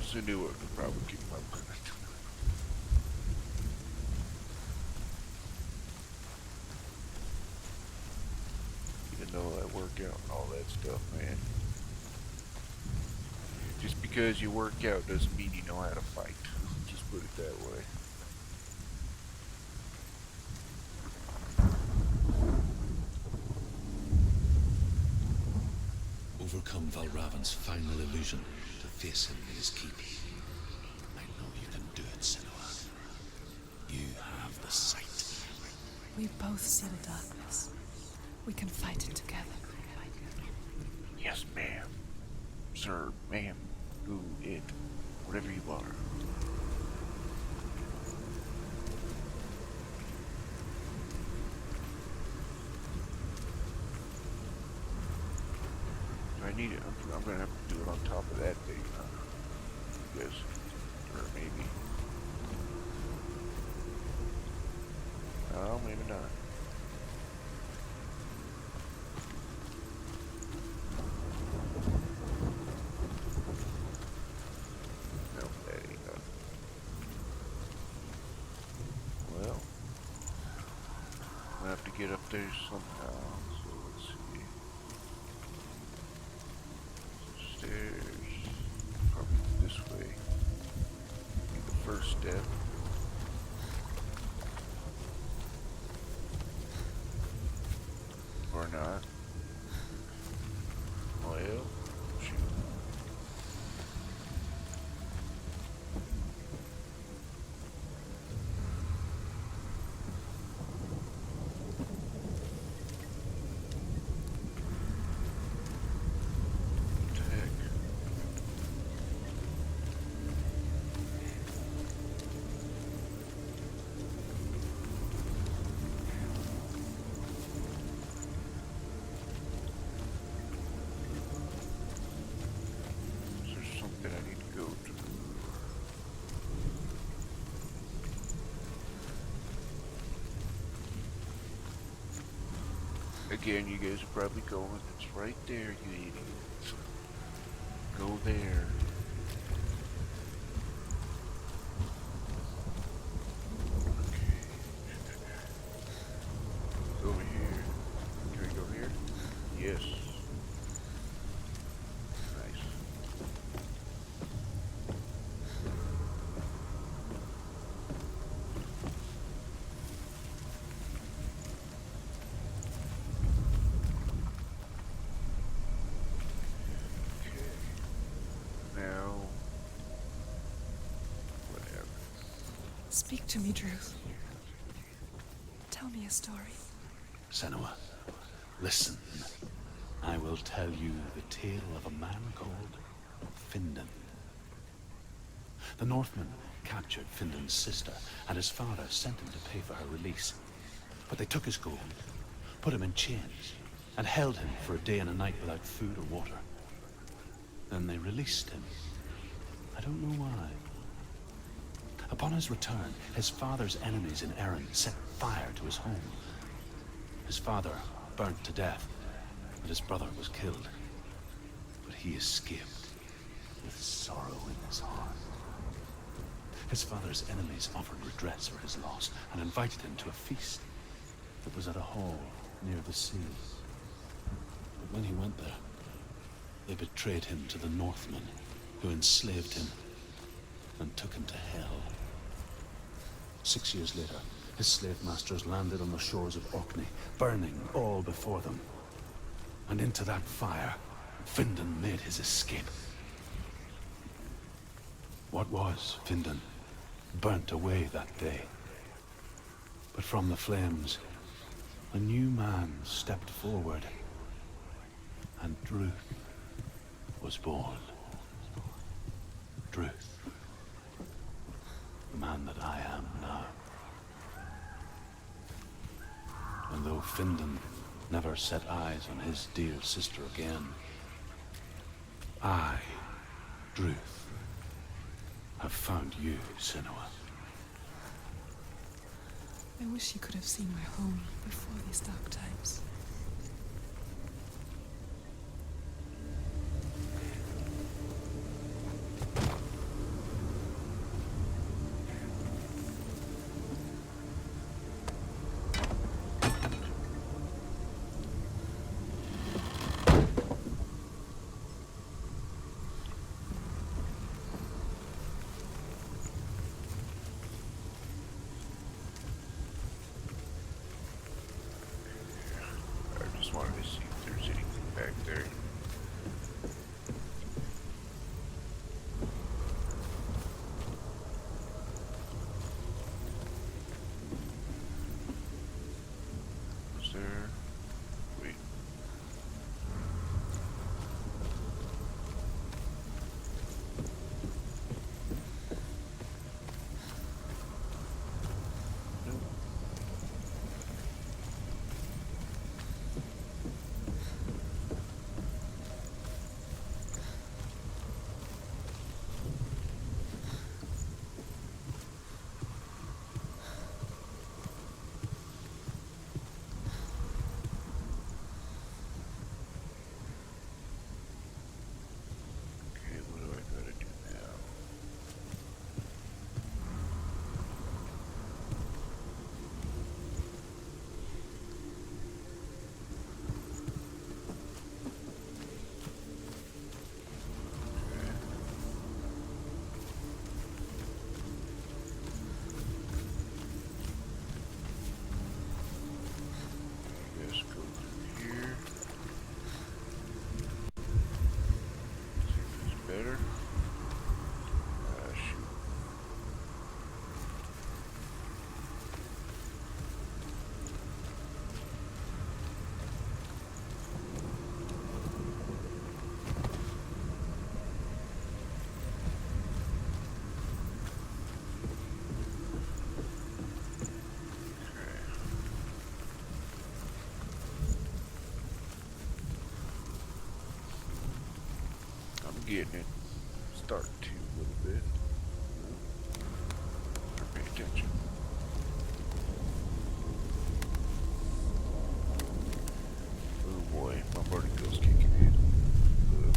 Senua could probably keep up with it. Even though I work out and all that stuff, man. Just because you work out doesn't mean you know how to fight. Just put it that way. Overcome Valravan's final illusion to face him in his keep. I know you can do it, Senua. You have the sight. We both see the darkness. We can fight it together. Yes, ma'am. Sir, ma'am. Who, it, whatever you are. I need it. I'm gonna have to do it on top of that thing, huh? Yes. Or maybe. Oh, maybe not. No, that ain't nothing. Well, I'm gonna have to get up there somehow. So let's see. Stairs. Probably this way. Be the first step. Or not. Well, shoot. What the heck? Is there something I need to go to? Again, you guys are probably going, it's right there, you idiots. Go there. Okay. Over here. Can we go here? Yes. Nice. Okay. Now, whatever. Speak to me, Druth. Tell me a story. Senua, listen. I will tell you the tale of a man called Findan. The Northmen captured Findan's sister, and his father sent him to pay for her release. But they took his gold, put him in chains, and held him for a day and a night without food or water. Then they released him. I don't know why. Upon his return, his father's enemies in Erin set fire to his home. His father burnt to death, and his brother was killed. But he escaped with sorrow in his heart. His father's enemies offered redress for his loss and invited him to a feast that was at a hall near the sea. But when he went there, they betrayed him to the Northmen, who enslaved him and took him to hell. 6 years later, his slave masters landed on the shores of Orkney, burning all before them. And into that fire, Findan made his escape. What was Findan burnt away that day. But from the flames, a new man stepped forward, and Druth was born. Druth, the man that I am now. And though Findan never set eyes on his dear sister again, I, Druth, have found you, Senua. I wish you could have seen my home before these dark times. I just wanted to see if there's anything back there. Is there? Wait. Nope. Okay, what do I gotta do now? I guess go through here. See if it's better. Shoot. I'm getting it. Start to a little bit. Pay attention. Oh boy, my vertical's kicking in. Ugh.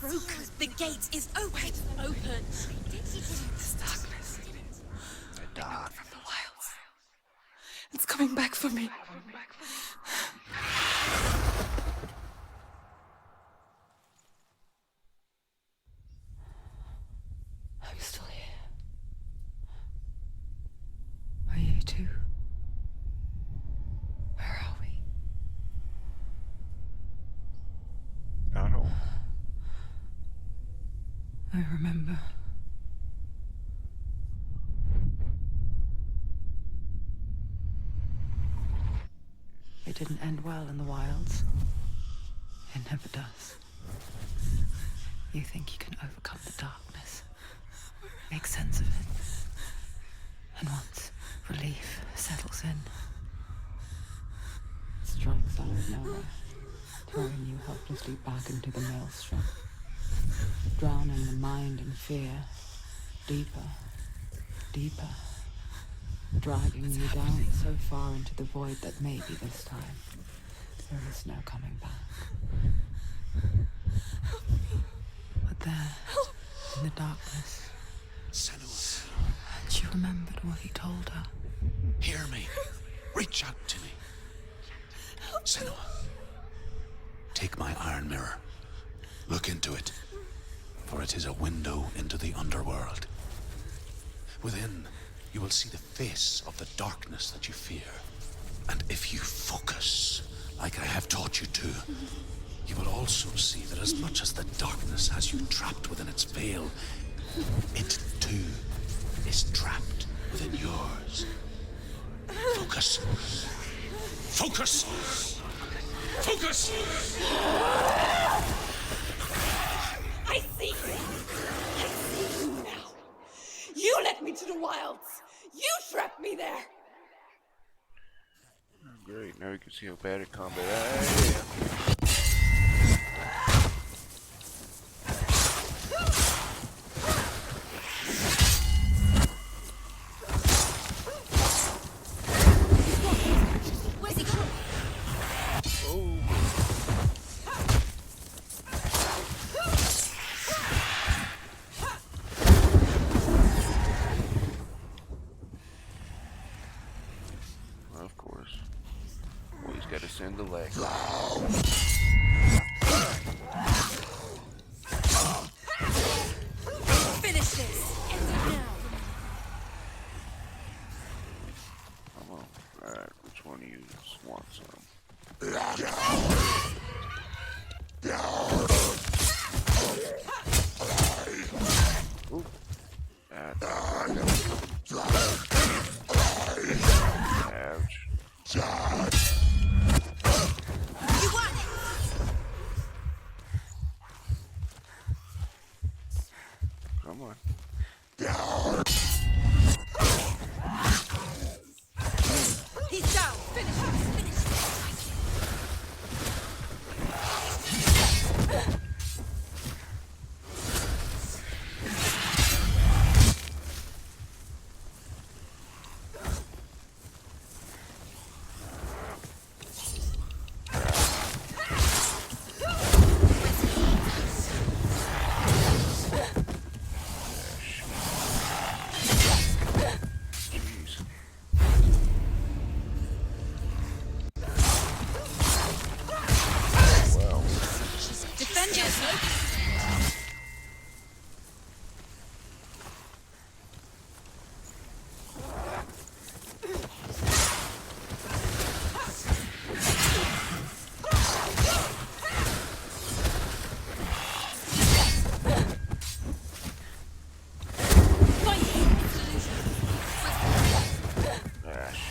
Broken. The gate is open. Open. This darkness The dark. from the wilds. It's coming back for me. I'm still here. Are you too? Where are we? I don't. I remember. It didn't end well in the wilds. It never does. You think you can overcome the darkness, make sense of it, and once relief settles in, it strikes out of nowhere, throwing you helplessly back into the maelstrom, drowning the mind in fear, deeper, deeper, dragging you down so far into the void that maybe this time there is no coming back. But there, in the darkness, Senua. and you remembered what he told her. Hear me. Reach out to me. Senua, take my iron mirror. Look into it, for it is a window into the underworld. Within, you will see the face of the darkness that you fear. And if you focus, like I have taught you to, you will also see that as much as the darkness has you trapped within its veil, it too is trapped within yours. Focus. Focus! Focus! I see you! I see you now! You led me to the wilds! You trapped me there! Great, now we can see how bad at combat I am. Where's he gone? Of course. Well, he's got to send the leg. Finish this! End it now! Come on. Alright, which one of you want some? Ooh. Ouch. You won! Come on. He's down! Finish him! Finish him! Jeez. Well, Defend yourself! Ash.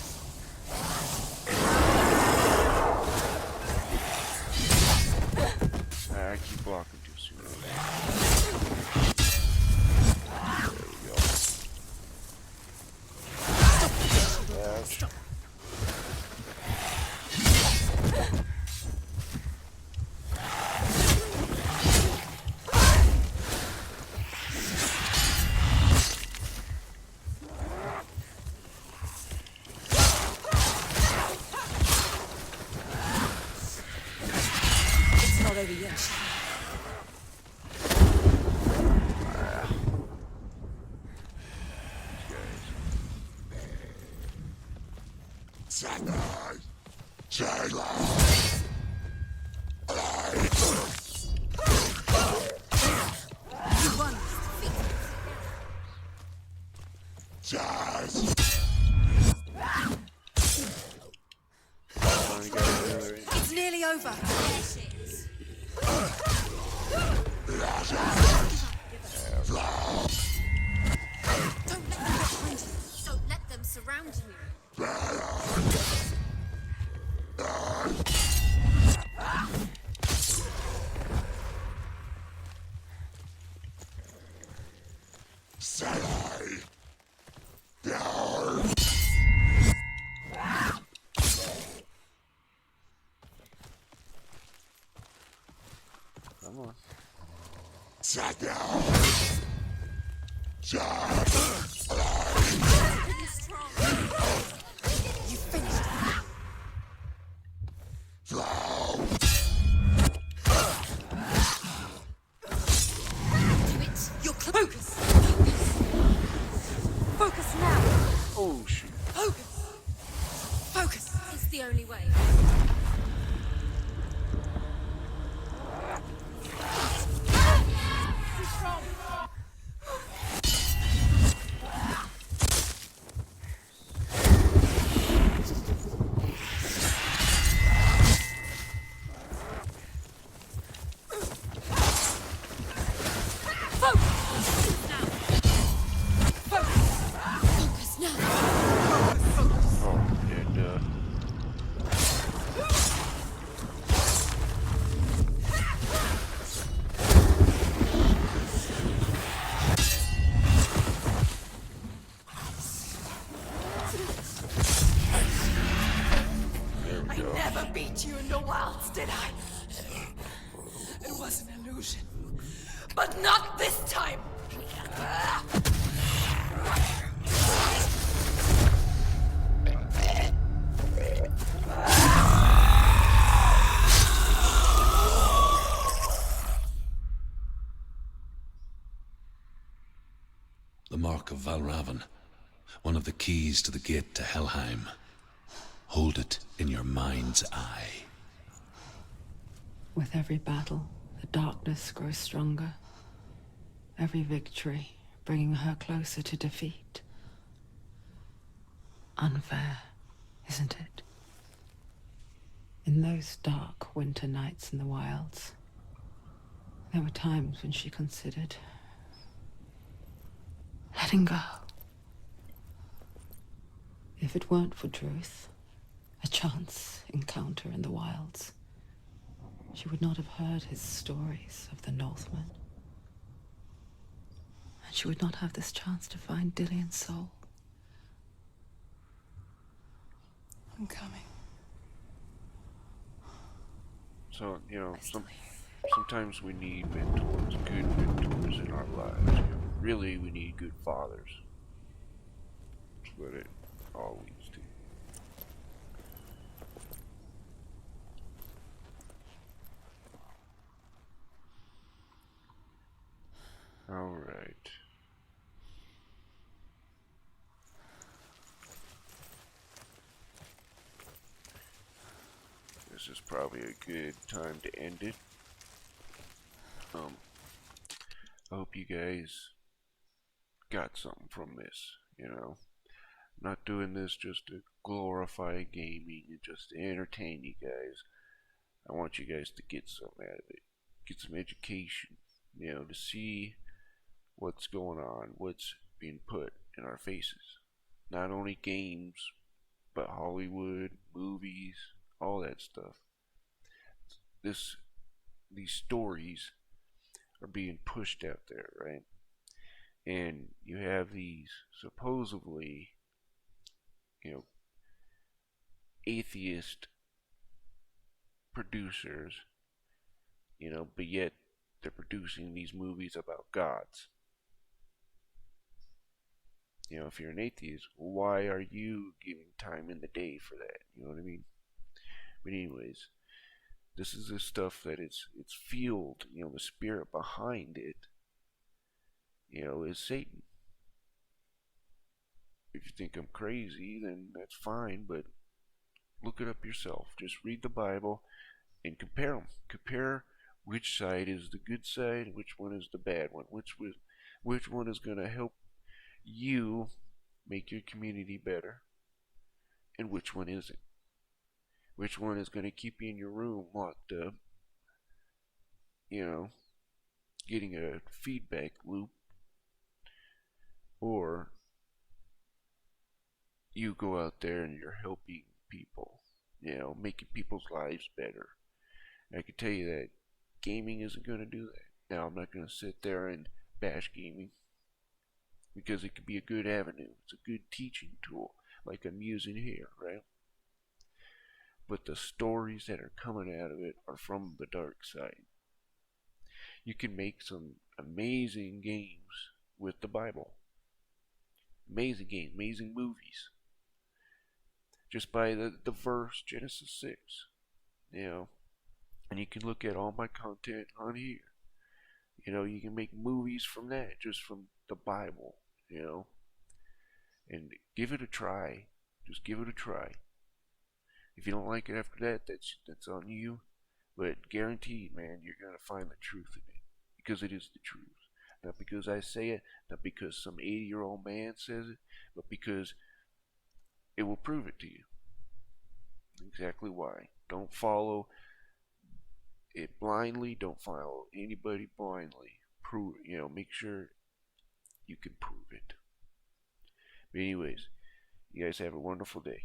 I keep blocking too soon. There we go. Ouch. It's not over yet. You won! Finally got it over in. It's nearly over! Don't let them get behind you! Don't let them surround you! Come on. You finished it! Do it! You're focus! Focus now! the only way. Focus now. Oh, and there we I go. never beat you in the wilds, did I? It was an illusion. But not this time! The Mark of Valravan, one of the keys to the gate to Helheim. Hold it in your mind's eye. With every battle, the darkness grows stronger. Every victory bringing her closer to defeat. Unfair, isn't it? In those dark winter nights in the wilds, there were times when she considered letting go. If it weren't for Druth, a chance encounter in the wilds, she would not have heard his stories of the Northmen. And she would not have this chance to find Dillion's soul. I'm coming. So, you know, sometimes we need mentors, good mentors in our lives. You know, really, we need good fathers. That's what it all leads to. Alright. This is probably a good time to end it. I hope you guys got something from this, you know. I'm not doing this just to glorify gaming and just to entertain you guys. I want you guys to get something out of it. Get some education, you know, to see what's going on, what's being put in our faces. Not only games, but Hollywood, movies, all that stuff. These stories are being pushed out there, right? And you have these supposedly, you know, atheist producers, you know, but yet they're producing these movies about gods. You know, if you're an atheist, why are you giving time in the day for that? You know what I mean? But anyways, this is the stuff that it's fueled, you know, the spirit behind it, you know, is Satan. If you think I'm crazy, then that's fine, but look it up yourself. Just read the Bible and compare them. Compare which side is the good side and which one is the bad one. Which one is going to help you make your community better and which one isn't. Which one is going to keep you in your room locked up, you know, getting a feedback loop, or you go out there and you're helping people, you know, making people's lives better. And I can tell you that gaming isn't going to do that. Now, I'm not going to sit there and bash gaming, because it could be a good avenue. It's a good teaching tool, like I'm using here, right? But the stories that are coming out of it are from the dark side. You can make some amazing games with the Bible. Amazing games, amazing movies. Just by the verse, Genesis 6. You know, and you can look at all my content on here. You know, you can make movies from that, just from the Bible, you know. And give it a try. Just give it a try. If you don't like it after that, that's on you. But guaranteed, man, you're gonna find the truth in it because it is the truth. Not because I say it, not because some 80-year-old man says it, but because it will prove it to you. Exactly why. Don't follow it blindly. Don't follow anybody blindly. Prove, make sure you can prove it. But anyways, you guys have a wonderful day.